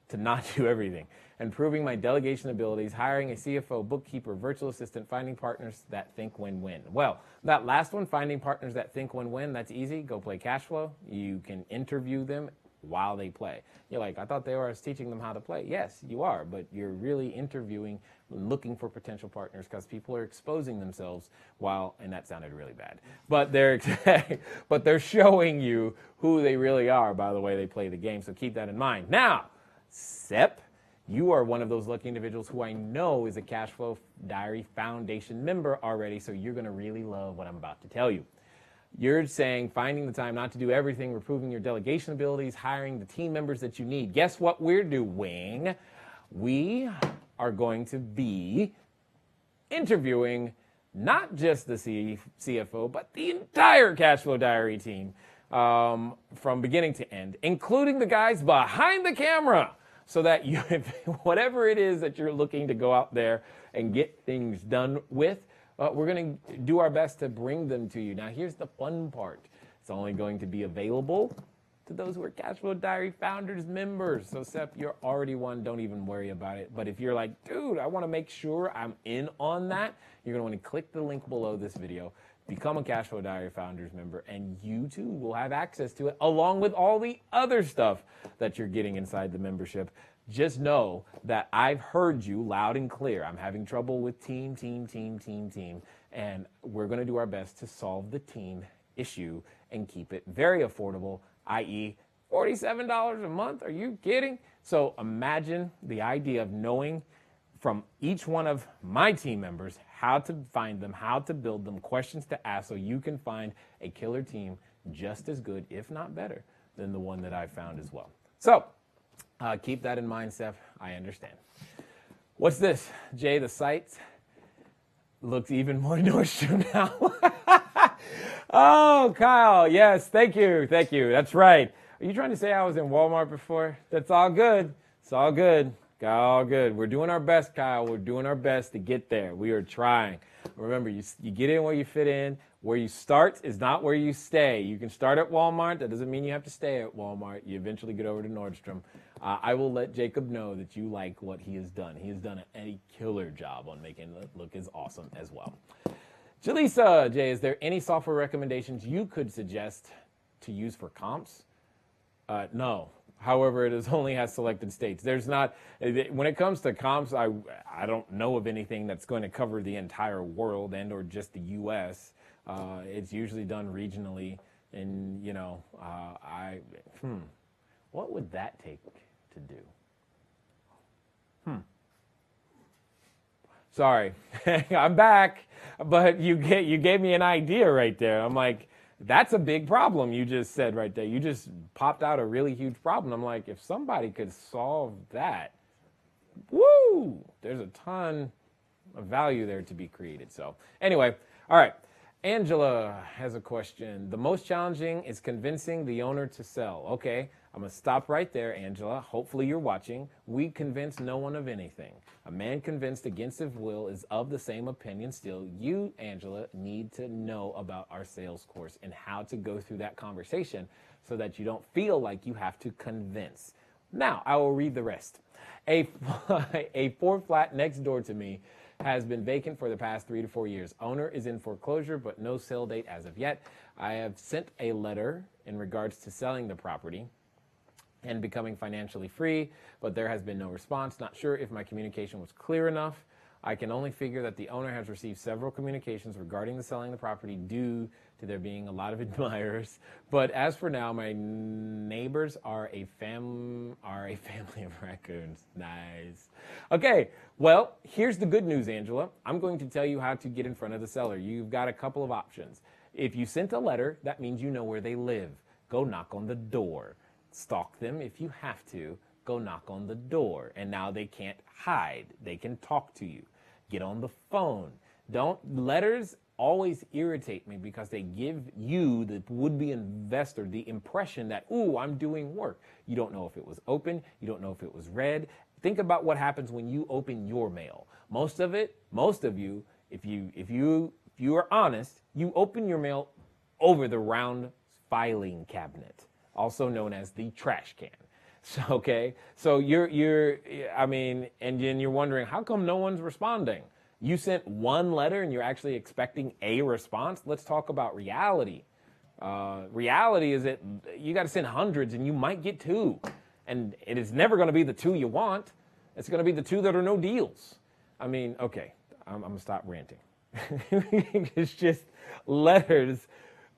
to not do everything. Improving my delegation abilities, hiring a CFO, bookkeeper, virtual assistant, finding partners that think win-win. Well, that last one, finding partners that think win-win, that's easy. Go play cash flow. You can interview them while they play. You're like, I thought they were teaching them how to play. Yes, you are, but you're really interviewing, looking for potential partners because people are exposing themselves while, and that sounded really bad, but they're showing you who they really are by the way they play the game. So keep that in mind. Now, Sep, you are one of those lucky individuals who I know is a Cash Flow Diary Foundation member already, so you're going to really love what I'm about to tell you. You're saying finding the time not to do everything, improving your delegation abilities, hiring the team members that you need. Guess what we're doing? We are going to be interviewing not just the CFO, but the entire Cashflow Diary team from beginning to end, including the guys behind the camera, so that you, whatever it is that you're looking to go out there and get things done with, we're going to do our best to bring them to you. Now, here's the fun part. It's only going to be available to those who are Cashflow Diary Founders members. So, Seth, you're already one. Don't even worry about it. But if you're like, dude, I want to make sure I'm in on that, you're going to want to click the link below this video, become a Cashflow Diary Founders member, and you too will have access to it along with all the other stuff that you're getting inside the membership. Just know that I've heard you loud and clear. I'm having trouble with team, and we're going to do our best to solve the team issue and keep it very affordable, i.e. $47 a month. Are you kidding? So imagine the idea of knowing from each one of my team members how to find them, how to build them, questions to ask, so you can find a killer team just as good, if not better, than the one that I found as well. So keep that in mind, Seth. I understand. What's this? Jay, the site looks even more Nordstrom now. Oh, Kyle, yes, thank you. That's right. Are you trying to say I was in Walmart before? That's all good. It's all good. All good. We're doing our best, Kyle. We're doing our best to get there. We are trying. Remember, you get in where you fit in. Where you start is not where you stay. You can start at Walmart. That doesn't mean you have to stay at Walmart. You eventually get over to Nordstrom. I will let Jacob know that you like what he has done. He has done a killer job on making it look as awesome as well. Jaleesa, Jay, is there any software recommendations you could suggest to use for comps? No. However, it only has selected states. There's not, when it comes to comps, I don't know of anything that's going to cover the entire world and or just the U.S. It's usually done regionally, and what would that take to do? Sorry, I'm back, but you gave me an idea right there. I'm like, that's a big problem you just said right there. You just popped out a really huge problem. I'm like, if somebody could solve that, woo, there's a ton of value there to be created. So anyway, all right. Angela has a question. The most challenging is convincing the owner to sell. Okay, I'm going to stop right there, Angela. Hopefully you're watching. We convince no one of anything. A man convinced against his will is of the same opinion still. You, Angela, need to know about our sales course and how to go through that conversation so that you don't feel like you have to convince. Now, I will read the rest. A 4-flat next door to me has been vacant for the past 3 to 4 years. Owner is in foreclosure, but no sale date as of yet. I have sent a letter in regards to selling the property and becoming financially free, but there has been no response. Not sure if my communication was clear enough. I can only figure that the owner has received several communications regarding the selling the property due to there being a lot of admirers. But as for now, my neighbors are a family of raccoons. Nice. Okay, well, here's the good news, Angela. I'm going to tell you how to get in front of the seller. You've got a couple of options. If you sent a letter, that means you know where they live. Go knock on the door. Stalk them if you have to. Go knock on the door. And now they can't hide. They can talk to you. Get on the phone. Letters always irritate me because they give you, the would-be investor, the impression that, ooh, I'm doing work. You don't know if it was open. You don't know if it was read. Think about what happens when you open your mail. Most of you, if you are honest, you open your mail over the round filing cabinet, also known as the trash can. So, okay, so and then you're wondering, how come no one's responding? You sent one letter and you're actually expecting a response? Let's talk about reality. Reality is that you got to send hundreds and you might get 2. And it is never going to be the 2 you want. It's going to be the 2 that are no deals. I mean, okay, I'm going to stop ranting. It's just letters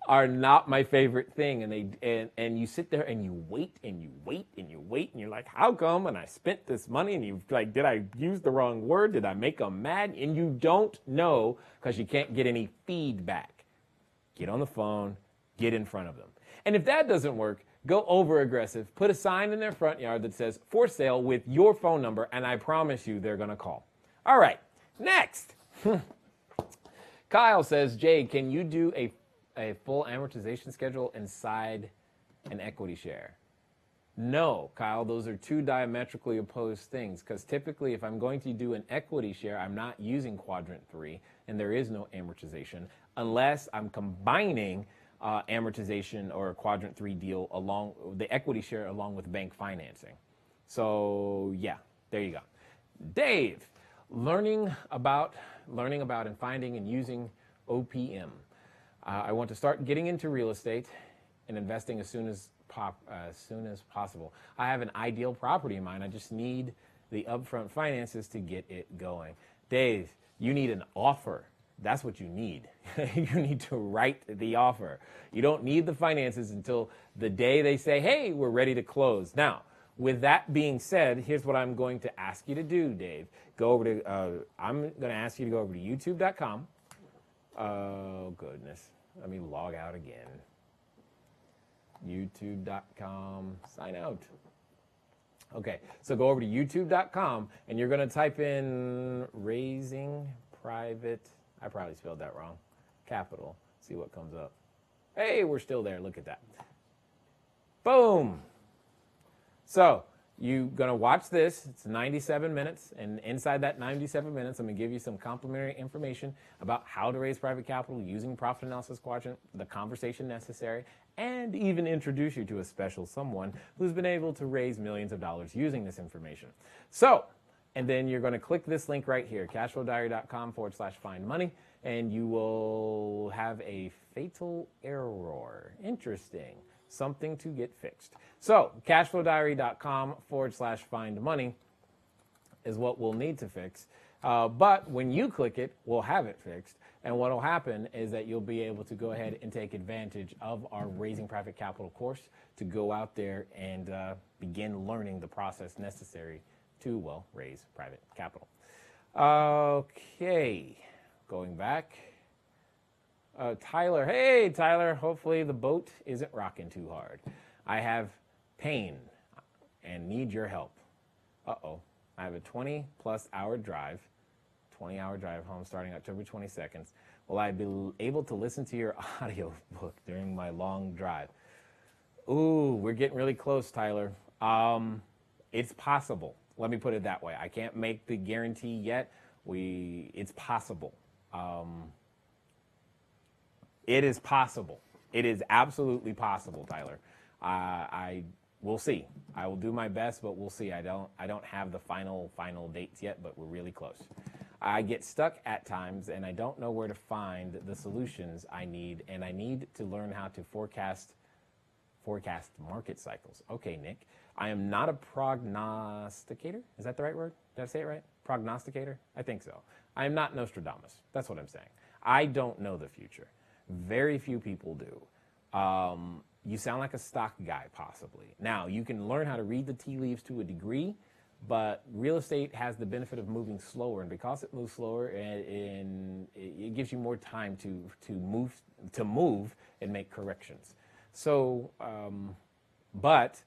are not my favorite thing, and you sit there and you wait and you wait and you wait and you're like, how come? And I spent this money, and you like, did I use the wrong word? Did I make them mad? And you don't know because you can't get any feedback. Get on the phone, get in front of them. And if that doesn't work, go over aggressive. Put a sign in their front yard that says for sale with your phone number, and I promise you they're going to call. All right, next. Kyle says, Jay, can you do a full amortization schedule inside an equity share? No, Kyle, those are two diametrically opposed things, because typically if I'm going to do an equity share, I'm not using quadrant 3, and there is no amortization unless I'm combining amortization or a quadrant 3 deal along the equity share along with bank financing. So yeah, there you go. Dave, learning about and finding and using OPM. I want to start getting into real estate and investing as soon as possible. I have an ideal property in mind. I just need the upfront finances to get it going. Dave, you need an offer. That's what you need. You need to write the offer. You don't need the finances until the day they say, hey, we're ready to close. Now, with that being said, here's what I'm going to ask you to do, Dave. Go over to, I'm going to ask you to go over to youtube.com. Oh, goodness. Let me log out again. youtube.com, sign out. Okay, so go over to youtube.com and you're going to type in raising private, I probably spelled that wrong, capital, see what comes up. Hey, we're still there, look at that. Boom. So you're going to watch this. It's 97 minutes, and inside that 97 minutes, I'm going to give you some complimentary information about how to raise private capital using profit analysis quadrant, the conversation necessary, and even introduce you to a special someone who's been able to raise millions of dollars using this information. So, and then you're going to click this link right here, cashflowdiary.com/find money, and you will have a fatal error. Interesting. Something to get fixed. So, cashflowdiary.com/find money is what we'll need to fix. But when you click it, we'll have it fixed. And what will happen is that you'll be able to go ahead and take advantage of our Raising Private Capital course to go out there and begin learning the process necessary to, well, raise private capital. Okay, going back. Tyler, hey Tyler, hopefully the boat isn't rocking too hard. I have pain and need your help. Uh-oh, I have a 20-plus hour drive, 20-hour drive home starting October 22nd. Will I be able to listen to your audio book during my long drive? Ooh, we're getting really close, Tyler. It's possible. Let me put it that way. I can't make the guarantee yet. It's possible. It is possible. It is absolutely possible, Tyler. We'll see. I will do my best, but we'll see. I don't have the final dates yet, but we're really close. I get stuck at times, and I don't know where to find the solutions I need, and I need to learn how to forecast market cycles. Okay, Nick. I am not a prognosticator. Is that the right word? Did I say it right? Prognosticator? I think so. I am not Nostradamus. That's what I'm saying. I don't know the future. Very few people do. You sound like a stock guy, possibly. Now, you can learn how to read the tea leaves to a degree, but real estate has the benefit of moving slower, and because it moves slower, and it gives you more time to move and make corrections. So, but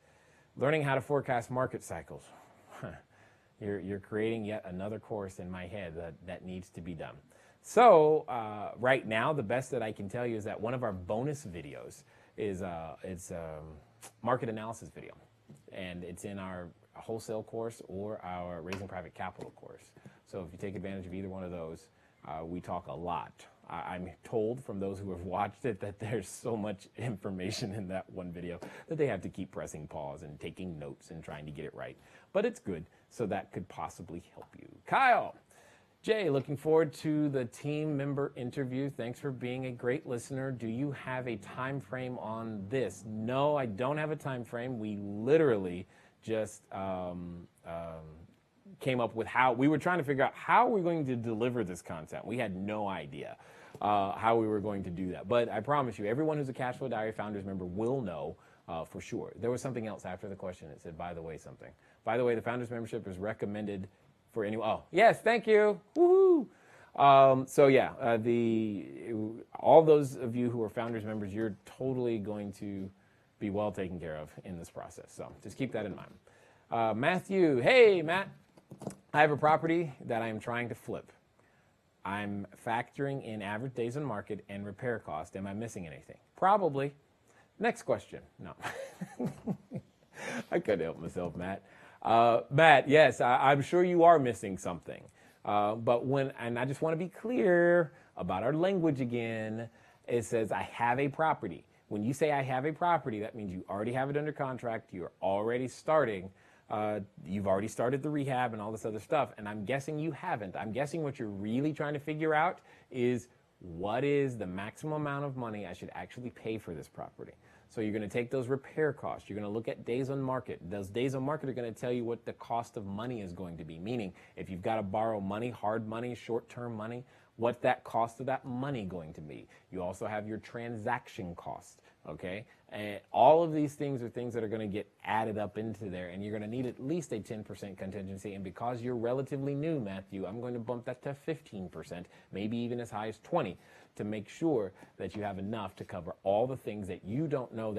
learning how to forecast market cycles, you're creating yet another course in my head that needs to be done. So right now, the best that I can tell you is that one of our bonus videos is it's a market analysis video, and it's in our wholesale course or our Raising Private Capital course. So if you take advantage of either one of those, we talk a lot. I'm told from those who have watched it that there's so much information in that one video that they have to keep pressing pause and taking notes and trying to get it right. But it's good, so that could possibly help you. Kyle. Jay, looking forward to the team member interview. Thanks for being a great listener. Do you have a time frame on this? No, I don't have a time frame. We literally just came up with how we were trying to figure out how we're going to deliver this content. We had no idea how we were going to do that. But I promise you, everyone who's a Cashflow Diary Founders member will know for sure. There was something else after the question. It said, by the way, something. By the way, the Founders membership is recommended for anyone. Oh, yes, thank you. Woohoo! So yeah, all those of you who are Founders members, you're totally going to be well taken care of in this process. So just keep that in mind. Matthew, hey, Matt. I have a property that I am trying to flip. I'm factoring in average days on market and repair cost. Am I missing anything? Probably. Next question. No. I couldn't help myself, Matt. Matt, yes, I'm sure you are missing something. And I just want to be clear about our language again. It says, I have a property. When you say I have a property, that means you already have it under contract. You're already starting. You've already started the rehab and all this other stuff. And I'm guessing you haven't. I'm guessing what you're really trying to figure out is what is the maximum amount of money I should actually pay for this property. So you're going to take those repair costs. You're going to look at days on market. Those days on market are going to tell you what the cost of money is going to be. Meaning, if you've got to borrow money, hard money, short-term money, what's that cost of that money going to be? You also have your transaction cost, okay? And all of these things are things that are going to get added up into there, and you're going to need at least a 10% contingency. And because you're relatively new, Matthew, I'm going to bump that to 15%, maybe even as high as 20%, to make sure that you have enough to cover all the things that you don't know,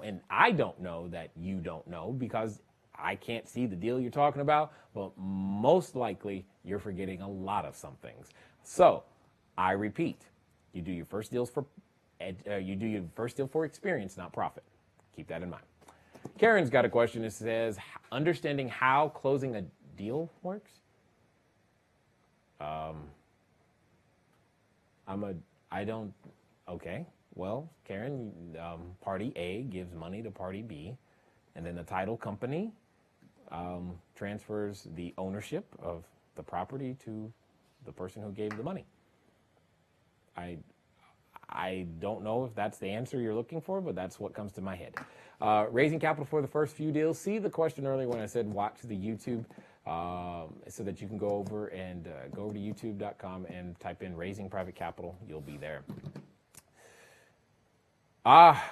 and I don't know that you don't know because I can't see the deal you're talking about, but most likely you're forgetting a lot of some things. So I repeat, you do your first deal for experience, not profit. Keep that in mind. Karen's got a question that says, understanding how closing a deal works. Okay. Well, Karen, party A gives money to party B, and then the title company transfers the ownership of the property to the person who gave the money. I don't know if that's the answer you're looking for, but that's what comes to my head. Raising capital for the first few deals. See the question earlier when I said watch the YouTube, so that you can go over to youtube.com and type in raising private capital. You'll be there.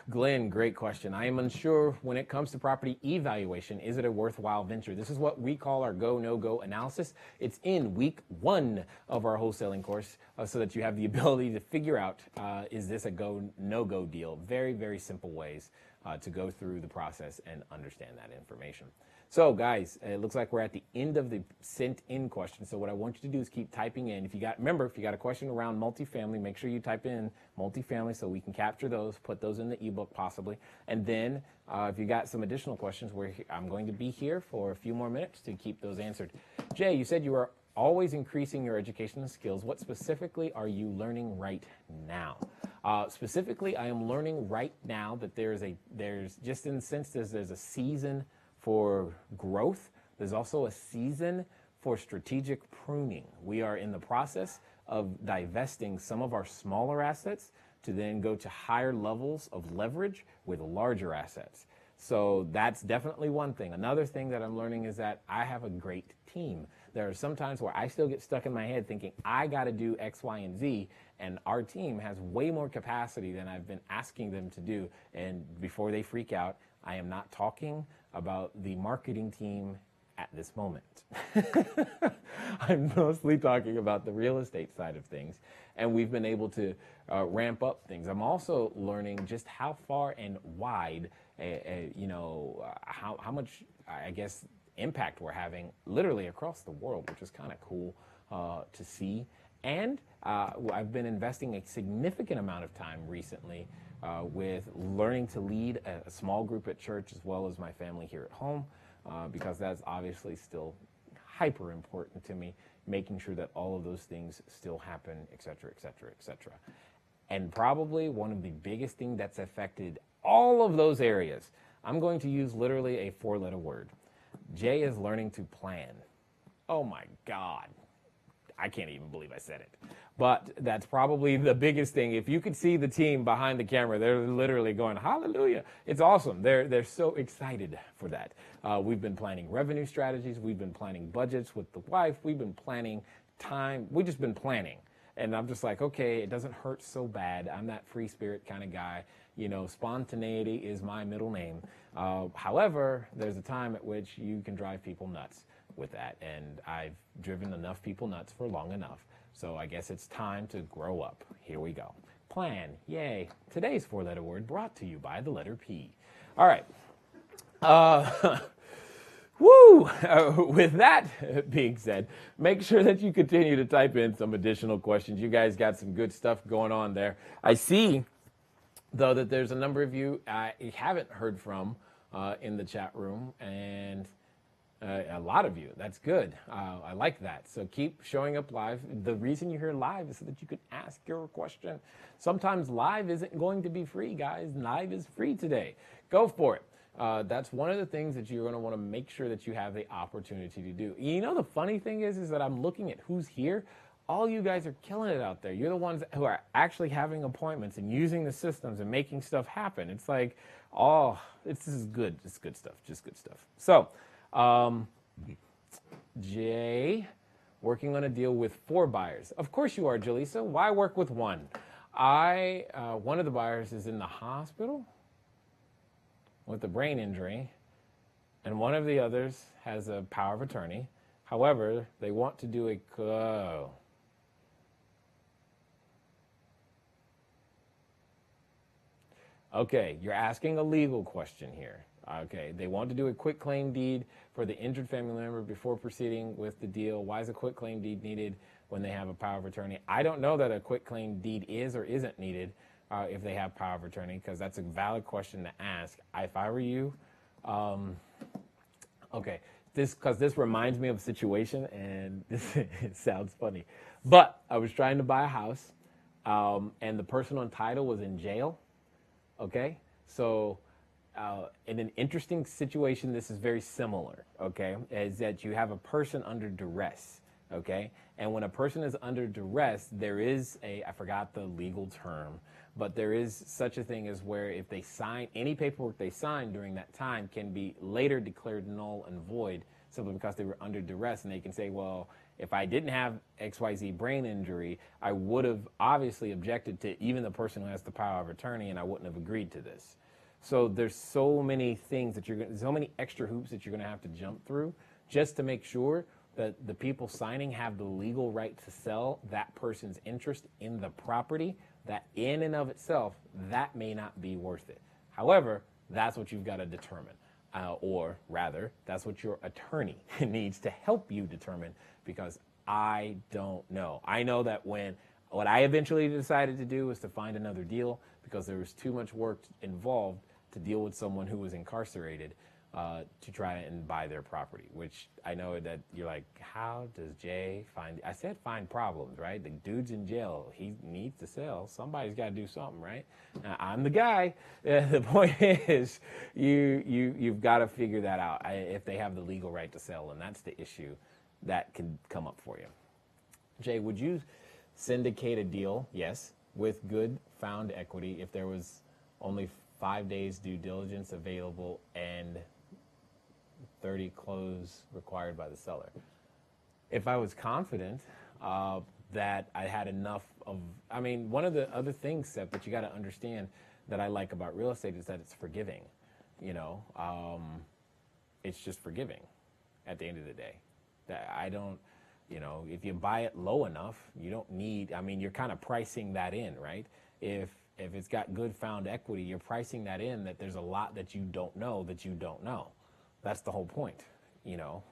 Glenn, great question. I am unsure when it comes to property evaluation, is it a worthwhile venture? This is what we call our go, no go analysis. It's in week 1 of our wholesaling course, so that you have the ability to figure out, is this a go, no go deal? Very, very simple ways to go through the process and understand that information. So guys, it looks like we're at the end of the sent in question. So what I want you to do is keep typing in. Remember, if you got a question around multifamily, make sure you type in multifamily so we can capture those, put those in the ebook possibly. And then if you got some additional questions, I'm going to be here for a few more minutes to keep those answered. Jay, you said you are always increasing your educational skills. What specifically are you learning right now? Specifically, I am learning right now that there's just in the sense there's a season for growth. There's also a season for strategic pruning. We are in the process of divesting some of our smaller assets to then go to higher levels of leverage with larger assets. So that's definitely one thing. Another thing that I'm learning is that I have a great team. There are some times where I still get stuck in my head thinking I got to do X, Y, and Z, and our team has way more capacity than I've been asking them to do. And before they freak out, I am not talking about the marketing team at this moment. I'm mostly talking about the real estate side of things, and we've been able to ramp up things. I'm also learning just how far and wide, how much, I guess, impact we're having literally across the world, which is kind of cool to see. And I've been investing a significant amount of time recently with learning to lead a small group at church as well as my family here at home, because that's obviously still hyper important to me, making sure that all of those things still happen, et cetera, et cetera, et cetera. And probably one of the biggest things that's affected all of those areas, I'm going to use literally a 4-letter word. Jay is learning to plan. Oh my God. I can't even believe I said it. But that's probably the biggest thing. If you could see the team behind the camera, they're literally going, hallelujah. It's awesome. They're so excited for that. We've been planning revenue strategies. We've been planning budgets with the wife. We've been planning time. We've just been planning. And I'm just like, okay, it doesn't hurt so bad. I'm that free spirit kind of guy. Spontaneity is my middle name. However, there's a time at which you can drive people nuts with that. And I've driven enough people nuts for long enough. So I guess it's time to grow up. Here we go. Plan. Yay. Today's 4-letter word brought to you by the letter P. All right. Woo! With that being said, make sure that you continue to type in some additional questions. You guys got some good stuff going on there. I see, though, that there's a number of you I haven't heard from in the chat room, and a lot of you. That's good. I like that. So keep showing up live. The reason you're here live is so that you can ask your question. Sometimes live isn't going to be free, guys. Live is free today. Go for it. That's one of the things that you're going to want to make sure that you have the opportunity to do. You know, the funny thing is that I'm looking at who's here. All you guys are killing it out there. You're the ones who are actually having appointments and using the systems and making stuff happen. It's like, oh, this is good. It's good stuff. Just good stuff. So, Jay, working on a deal with 4 buyers. Of course you are, Jaleesa. Why work with one? One of the buyers is in the hospital with a brain injury, and one of the others has a power of attorney. However, they want to do a Okay, you're asking a legal question here. Okay, they want to do a quit claim deed for the injured family member before proceeding with the deal. Why is a quit claim deed needed when they have a power of attorney? I don't know that a quit claim deed is or isn't needed if they have power of attorney, because that's a valid question to ask. If I were you, okay, because this reminds me of a situation, and it sounds funny, but I was trying to buy a house, and the person on title was in jail. Okay, so in an interesting situation, this is very similar, okay, is that you have a person under duress, okay, and when a person is under duress, there is I forgot the legal term, but there is such a thing as where if they sign, any paperwork they sign during that time can be later declared null and void simply because they were under duress, and they can say, well, if I didn't have XYZ brain injury, I would have obviously objected to even the person who has the power of attorney, and I wouldn't have agreed to this. So there's so many things that so many extra hoops that you're going to have to jump through just to make sure that the people signing have the legal right to sell that person's interest in the property. That in and of itself, that may not be worth it. However, that's what you've got to determine. Or rather, that's what your attorney needs to help you determine, because I don't know. I know that what I eventually decided to do was to find another deal because there was too much work involved to deal with someone who was incarcerated to try and buy their property, which I know that you're like, how does Jay find? I said find problems, right? The dude's in jail. He needs to sell. Somebody's got to do something, right? Now, I'm the guy. The point is you've got to figure that out if they have the legal right to sell, and that's the issue that can come up for you. Jay, would you syndicate a deal? Yes, with good found equity if there was only 5 days due diligence available and 30 close required by the seller. If I was confident that I had enough of, I mean, one of the other things, Seth, that you got to understand that I like about real estate is that it's forgiving. You know, it's just forgiving at the end of the day. That I don't, you know, if you buy it low enough, you don't need, I mean, you're kind of pricing that in, right? If it's got good found equity, you're pricing that in, that there's a lot that you don't know that you don't know. That's the whole point, you know,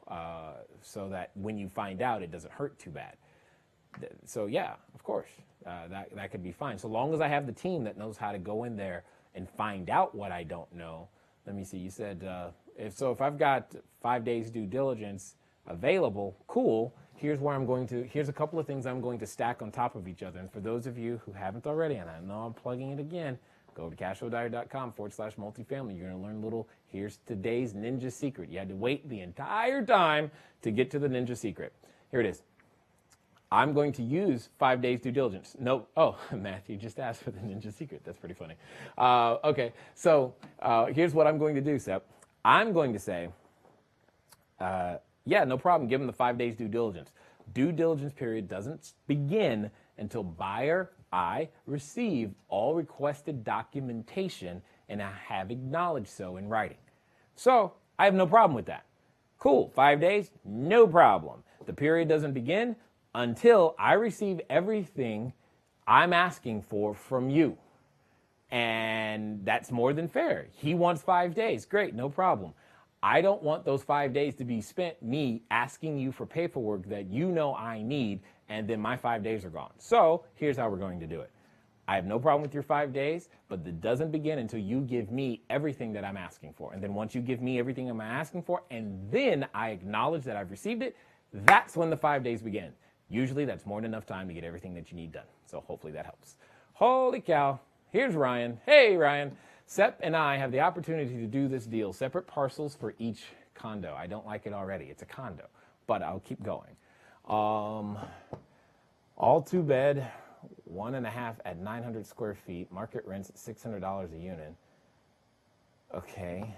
so that when you find out, it doesn't hurt too bad. So yeah, of course, that could be fine. So long as I have the team that knows how to go in there and find out what I don't know. Let me see, you said, if I've got 5 days due diligence available, cool. Here's a couple of things I'm going to stack on top of each other. And for those of you who haven't already, and I know I'm plugging it again, go to cashflowdiary.com/multifamily. You're going to learn here's today's ninja secret. You had to wait the entire time to get to the ninja secret. Here it is. I'm going to use 5 days due diligence. No, oh, Matthew just asked for the ninja secret. That's pretty funny. Okay, so here's what I'm going to do, Sep. I'm going to say, yeah, no problem. Give them the 5 days due diligence. Due diligence period doesn't begin until buyer I receive all requested documentation and I have acknowledged so in writing. So I have no problem with that. Cool, 5 days, no problem. The period doesn't begin until I receive everything I'm asking for from you. And that's more than fair. He wants 5 days. Great, no problem. I don't want those 5 days to be spent me asking you for paperwork that you know I need, and then my 5 days are gone. So here's how we're going to do it. I have no problem with your 5 days, but it doesn't begin until you give me everything that I'm asking for. And then once you give me everything I'm asking for, and then I acknowledge that I've received it, that's when the 5 days begin. Usually that's more than enough time to get everything that you need done. So hopefully that helps. Holy cow. Here's Ryan. Hey, Ryan. Sep and I have the opportunity to do this deal, separate parcels for each condo. I don't like it already. It's a condo, but I'll keep going. All 2-bed, 1.5 at 900 square feet. Market rents at $600 a unit. Okay.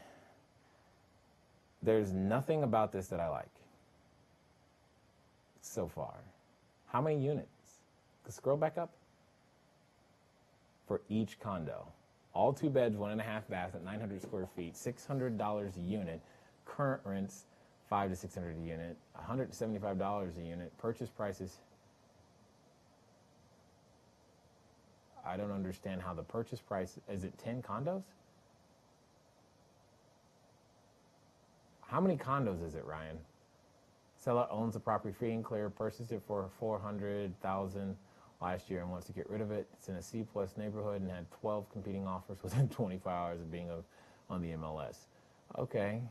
There's nothing about this that I like so far. How many units? Scroll back up. For each condo. All 2 beds, 1.5 baths at 900 square feet, $600 a unit. Current rents, $500 to $600 a unit, $175 a unit. Purchase prices. I don't understand how the purchase price, is it 10 condos? How many condos is it, Ryan? Seller owns the property free and clear, purchased it for $400,000 last year and wants to get rid of it. It's in a C-plus neighborhood and had 12 competing offers within 24 hours of being on the MLS. Okay,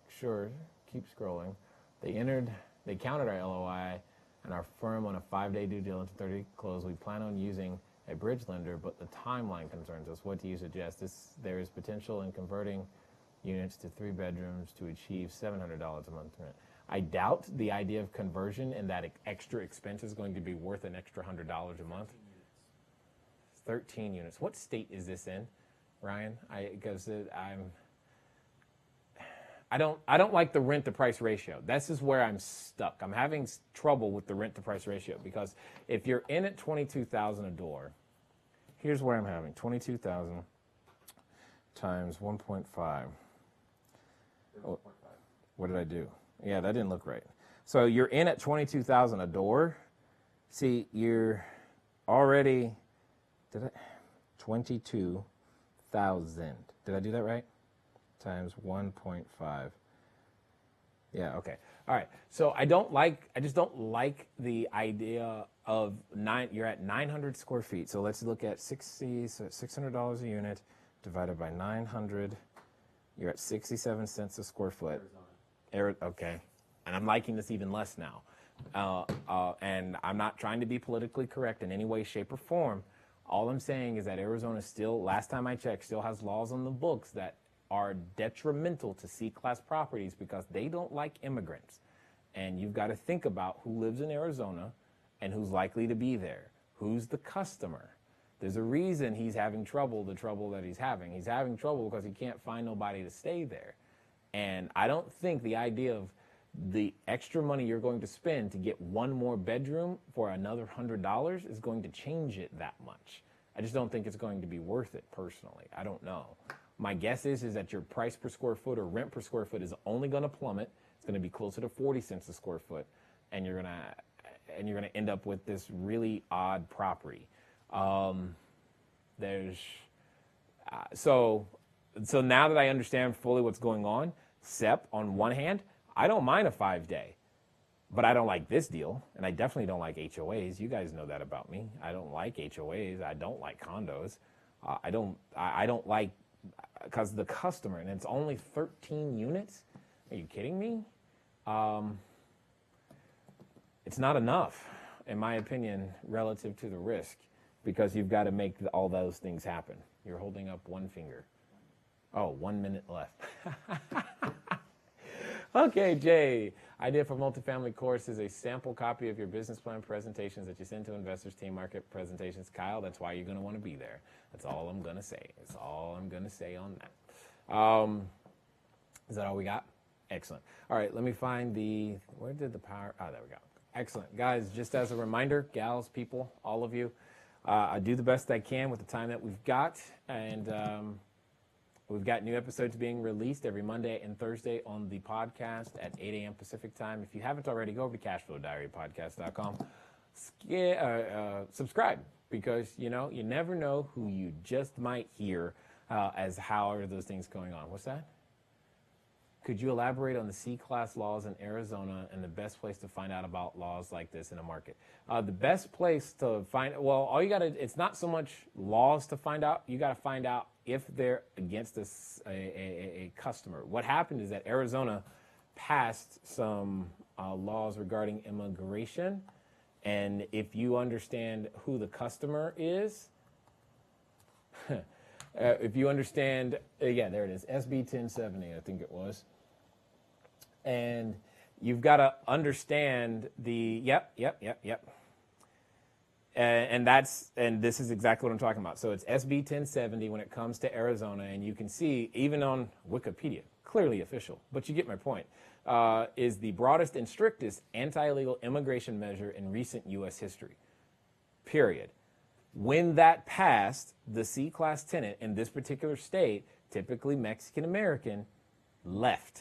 sure, keep scrolling. They countered our LOI and our firm on a 5-day due diligence, 30 close. We plan on using a bridge lender, but the timeline concerns us. What do you suggest? There is potential in converting units to 3 bedrooms to achieve $700 a month rent. I doubt the idea of conversion and that extra expense is going to be worth an extra $100 a month. 13 units. What state is this in, Ryan? I don't like the rent to price ratio. This is where I'm stuck. I'm having trouble with the rent to price ratio because if you're in at $22,000 a door, here's where I'm having 22,000 times 1.5. Oh, what did I do? Yeah, that didn't look right. So you're in at $22,000 a door. See, you're already 22,000. Did I do that right? Times 1.5. Yeah, okay. All right. So I just don't like the idea of you're at 900 square feet. So let's look at $600 a unit divided by 900. You're at 67 cents a square foot. Okay. And I'm liking this even less now. And I'm not trying to be politically correct in any way, shape, or form. All I'm saying is that Arizona still, last time I checked, still has laws on the books that are detrimental to C-class properties because they don't like immigrants. And you've got to think about who lives in Arizona and who's likely to be there. Who's the customer? There's a reason he's having trouble, the trouble that he's having. He's having trouble because he can't find nobody to stay there. And I don't think the idea of the extra money you're going to spend to get one more bedroom for another $100 is going to change it that much. I just don't think it's going to be worth it personally. I don't know. My guess is that your price per square foot or rent per square foot is only going to plummet. It's going to be closer to 40 cents a square foot, and you're going to end up with this really odd property. So now that I understand fully what's going on, Sep, on one hand, I don't mind a 5-day, but I don't like this deal, and I definitely don't like HOAs. You guys know that about me. I don't like HOAs. I don't like condos. I don't like, because the customer, and it's only 13 units. Are you kidding me? It's not enough, in my opinion, relative to the risk, because you've got to make all those things happen. You're holding up one finger. Oh, 1 minute left. Okay, Jay. Idea for multifamily course is a sample copy of your business plan presentations that you send to investors, team market presentations. Kyle, that's why you're going to want to be there. That's all I'm going to say. That's all I'm going to say on that. Is that all we got? Excellent. All right, let me find where did the power, there we go. Excellent. Guys, just as a reminder, gals, people, all of you, I do the best I can with the time that we've got, and we've got new episodes being released every Monday and Thursday on the podcast at 8 a.m. Pacific time. If you haven't already, go over to cashflowdiarypodcast.com. Subscribe, because, you never know who you just might hear as how are those things going on. What's that? Could you elaborate on the C-class laws in Arizona and the best place to find out about laws like this in a market? The best place to find, well, all you got to, it's not so much laws to find out. You got to find out if they're against a customer. What happened is that Arizona passed some laws regarding immigration. And if you understand who the customer is, if you understand, yeah, there it is, SB 1070, I think it was. And you've got to understand the, yep. And this is exactly what I'm talking about. So it's SB 1070 when it comes to Arizona, and you can see, even on Wikipedia, clearly official, but you get my point, is the broadest and strictest anti-illegal immigration measure in recent U.S. history, period. When that passed, the C-class tenant in this particular state, typically Mexican-American, left.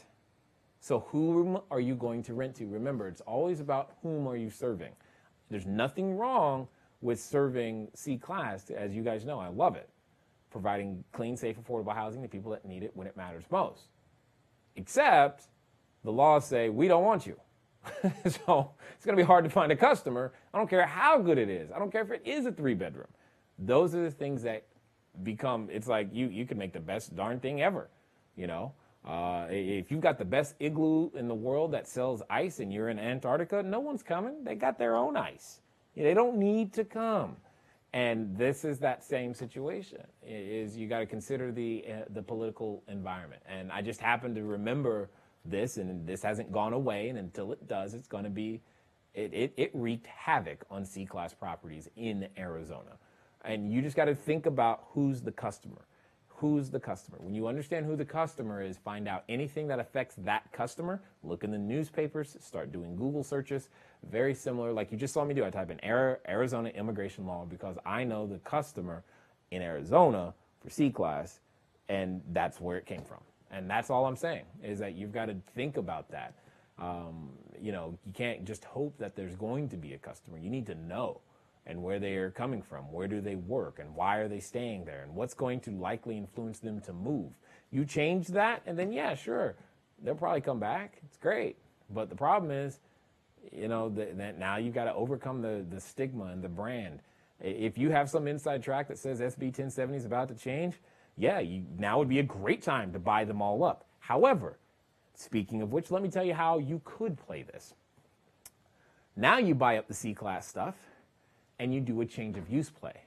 So whom are you going to rent to? Remember, it's always about whom are you serving. There's nothing wrong with serving C-class. As you guys know, I love it. Providing clean, safe, affordable housing to people that need it when it matters most. Except the laws say, we don't want you. So it's going to be hard to find a customer. I don't care how good it is. I don't care if it is a 3-bedroom. Those are the things that become, it's like you can make the best darn thing ever, you know. If you've got the best igloo in the world that sells ice and you're in Antarctica, no one's coming. They got their own ice. They don't need to come. And this is that same situation, is you got to consider the political environment. And I just happen to remember this, and this hasn't gone away, and until it does, it's going to be, it wreaked havoc on C-class properties in Arizona. And you just got to think about who's the customer. Who's the customer? When you understand who the customer is, find out anything that affects that customer. Look in the newspapers, start doing Google searches. Very similar, like you just saw me do. I type in Arizona immigration law because I know the customer in Arizona for C-class, and that's where it came from. And that's all I'm saying, is that you've got to think about that. You can't just hope that there's going to be a customer. You need to know. And where they are coming from, where do they work, and why are they staying there, and what's going to likely influence them to move. You change that, and then, yeah, sure, they'll probably come back. It's great. But the problem is, that now you've got to overcome the stigma and the brand. If you have some inside track that says SB 1070 is about to change, yeah, now would be a great time to buy them all up. However, speaking of which, let me tell you how you could play this. Now you buy up the C-class stuff, and you do a change of use play,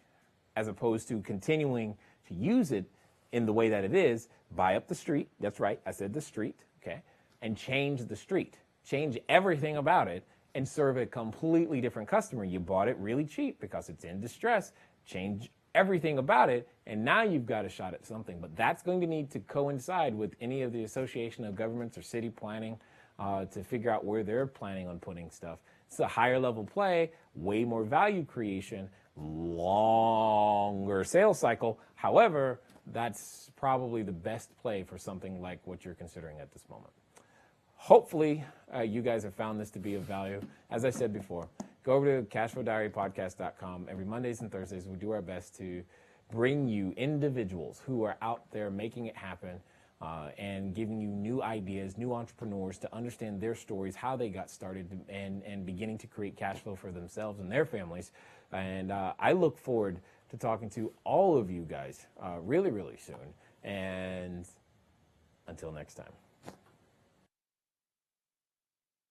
as opposed to continuing to use it in the way that it is. Buy up the street. That's right. I said the street. Okay. And change the street. Change everything about it and serve a completely different customer. You bought it really cheap because it's in distress. Change everything about it, and now you've got a shot at something. But that's going to need to coincide with any of the Association of Governments or city planning to figure out where they're planning on putting stuff. It's a higher level play, way more value creation, longer sales cycle. However, that's probably the best play for something like what you're considering at this moment. Hopefully, you guys have found this to be of value. As I said before, go over to cashflowdiarypodcast.com. Every Mondays and Thursdays, we do our best to bring you individuals who are out there making it happen, and giving you new ideas, new entrepreneurs to understand their stories, how they got started, and beginning to create cash flow for themselves and their families. And I look forward to talking to all of you guys really, really soon. And until next time.